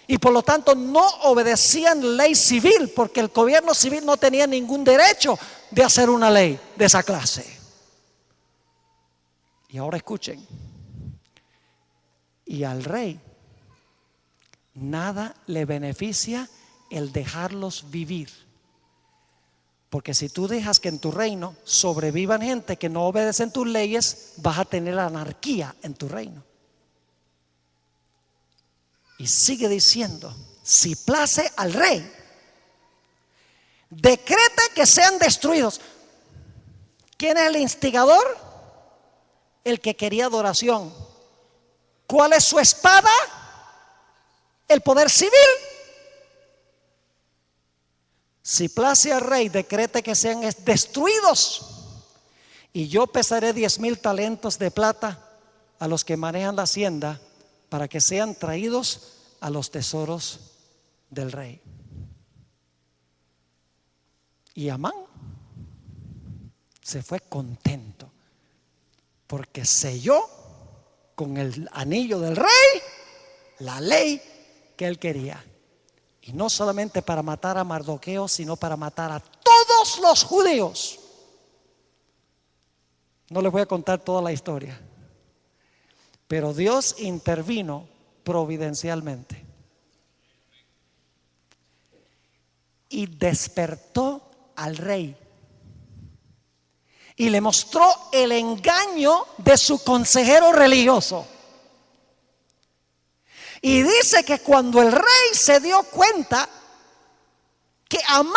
Y por lo tanto no obedecían ley civil, porque el gobierno civil no tenía ningún derecho de hacer una ley de esa clase. Y ahora escuchen. Y al rey nada le beneficia el dejarlos vivir. Porque si tú dejas que en tu reino sobrevivan gente que no obedecen tus leyes, vas a tener anarquía en tu reino. Y sigue diciendo: si place al rey, decrete que sean destruidos. ¿Quién es el instigador? El que quería adoración. ¿Cuál es su espada? El poder civil. Si place al rey, decrete que sean destruidos, y yo pesaré 10,000 talentos de plata a los que manejan la hacienda, para que sean traídos a los tesoros del rey. Y Amán se fue contento, porque selló con el anillo del rey la ley que él quería. Y no solamente para matar a Mardoqueo, sino para matar a todos los judíos. No les voy a contar toda la historia, pero Dios intervino providencialmente y despertó al rey y le mostró el engaño de su consejero religioso. Y dice que cuando el rey se dio cuenta que Amán,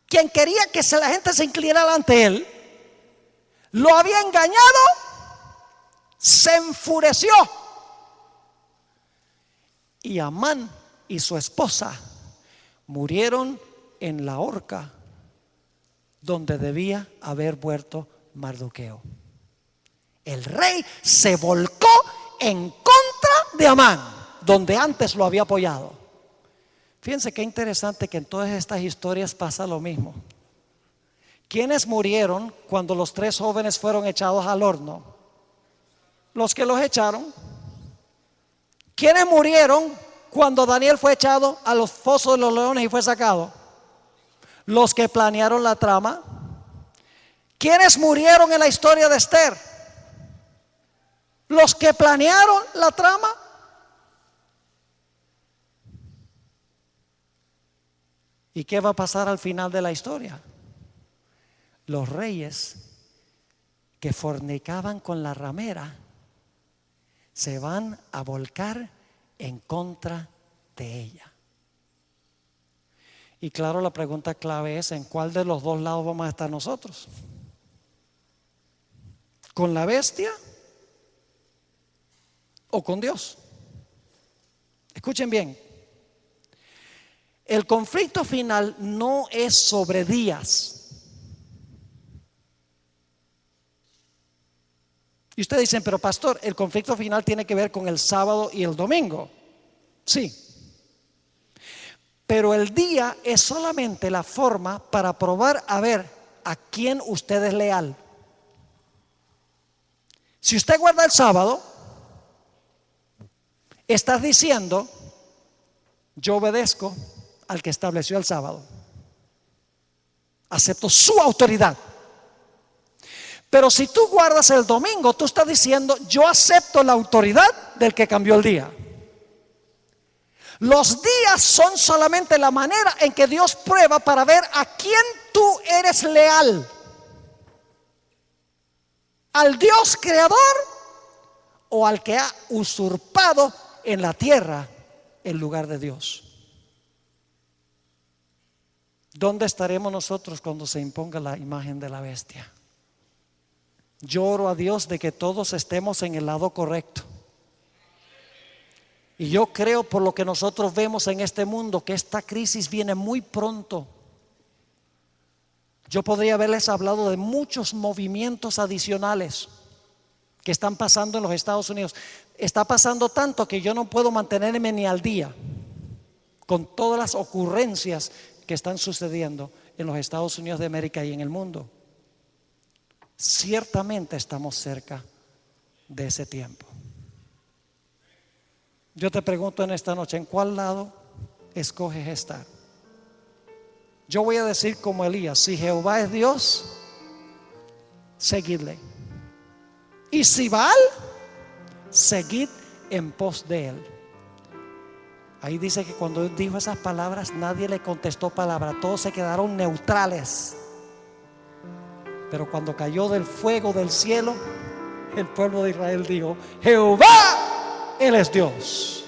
quien quería que la gente se inclinara ante él, lo había engañado, se enfureció. Y Amán y su esposa murieron en la horca donde debía haber muerto Mardoqueo. El rey se volcó en contra de Amán, donde antes lo había apoyado. Fíjense qué interesante que en todas estas historias pasa lo mismo. ¿Quiénes murieron cuando los 3 jóvenes fueron echados al horno? Los que los echaron. ¿Quiénes murieron cuando Daniel fue echado a los fosos de los leones y fue sacado? Los que planearon la trama. ¿Quiénes murieron en la historia de Esther? Los que planearon la trama. ¿Y qué va a pasar al final de la historia? Los reyes que fornicaban con la ramera se van a volcar en contra de ella. Y claro, la pregunta clave es: ¿en cuál de los dos lados vamos a estar nosotros? ¿Con la bestia o con Dios? Escuchen bien. El conflicto final no es sobre días. Y ustedes dicen: pero pastor, el conflicto final tiene que ver con el sábado y el domingo. Sí. Pero el día es solamente la forma para probar a ver a quién usted es leal. Si usted guarda el sábado, estás diciendo: yo obedezco al que estableció el sábado, acepto su autoridad. Pero si tú guardas el domingo, tú estás diciendo: yo acepto la autoridad del que cambió el día. Los días son solamente la manera en que Dios prueba para ver a quién tú eres leal. ¿Al Dios creador o al que ha usurpado en la tierra el lugar de Dios? ¿Dónde estaremos nosotros cuando se imponga la imagen de la bestia? Yo oro a Dios de que todos estemos en el lado correcto. Y yo creo, por lo que nosotros vemos en este mundo, que esta crisis viene muy pronto. Yo podría haberles hablado de muchos movimientos adicionales que están pasando en los Estados Unidos. Está pasando tanto que yo no puedo mantenerme ni al día con todas las ocurrencias que están sucediendo en los Estados Unidos de América y en el mundo. Ciertamente estamos cerca de ese tiempo. Yo te pregunto en esta noche, ¿en cuál lado escoges estar? Yo voy a decir como Elías: si Jehová es Dios, seguidle. Y si Baal, seguid en pos de él. Ahí dice que cuando él dijo esas palabras, nadie le contestó palabra, todos se quedaron neutrales. Pero cuando cayó del fuego del cielo, el pueblo de Israel dijo: Jehová, Él es Dios.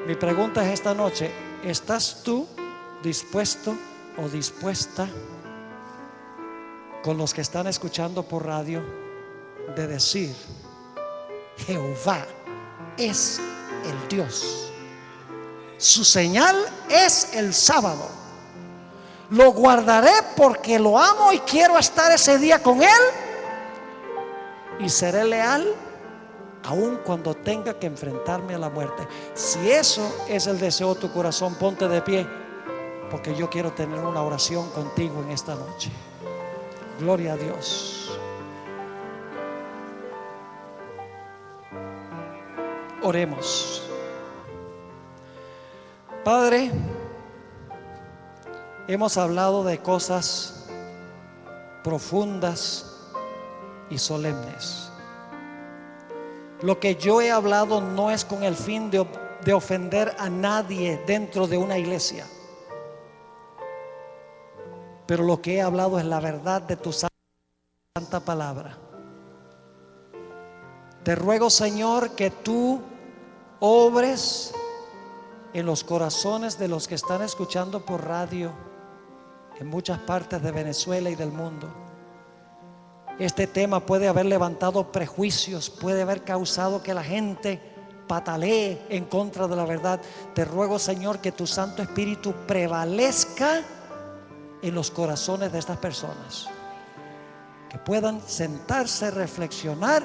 Mi pregunta es esta noche: ¿estás tú dispuesto o dispuesta con los que están escuchando por radio de decir: Jehová es el Dios, su señal es el sábado, lo guardaré porque lo amo y quiero estar ese día con él, y seré leal aun cuando tenga que enfrentarme a la muerte? Si eso es el deseo de tu corazón, ponte de pie, porque yo quiero tener una oración contigo en esta noche. Gloria a Dios. Oremos. Padre, hemos hablado de cosas profundas y solemnes. Lo que yo he hablado no es con el fin de ofender a nadie dentro de una iglesia, pero lo que he hablado es la verdad de tu santa palabra. Te ruego, Señor, que tú obres en los corazones de los que están escuchando por radio en muchas partes de Venezuela y del mundo. Este tema puede haber levantado prejuicios, puede haber causado que la gente patalee en contra de la verdad. Te ruego, Señor, que tu Santo Espíritu prevalezca en los corazones de estas personas, que puedan sentarse, reflexionar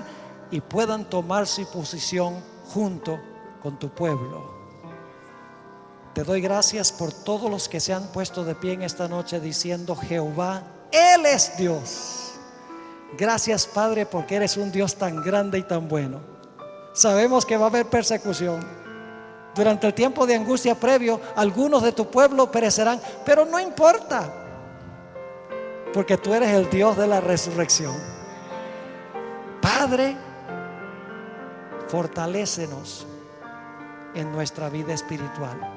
y puedan tomar su posición junto con tu pueblo. Te doy gracias por todos los que se han puesto de pie en esta noche diciendo: Jehová, Él es Dios. Gracias, Padre, porque eres un Dios tan grande y tan bueno. Sabemos que va a haber persecución. Durante el tiempo de angustia previo, algunos de tu pueblo perecerán, pero no importa, porque tú eres el Dios de la resurrección. Padre, fortalécenos en nuestra vida espiritual.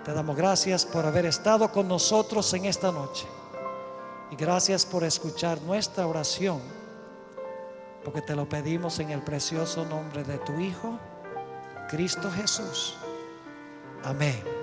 Te damos gracias por haber estado con nosotros en esta noche. Y gracias por escuchar nuestra oración, porque te lo pedimos en el precioso nombre de tu Hijo, Cristo Jesús. Amén.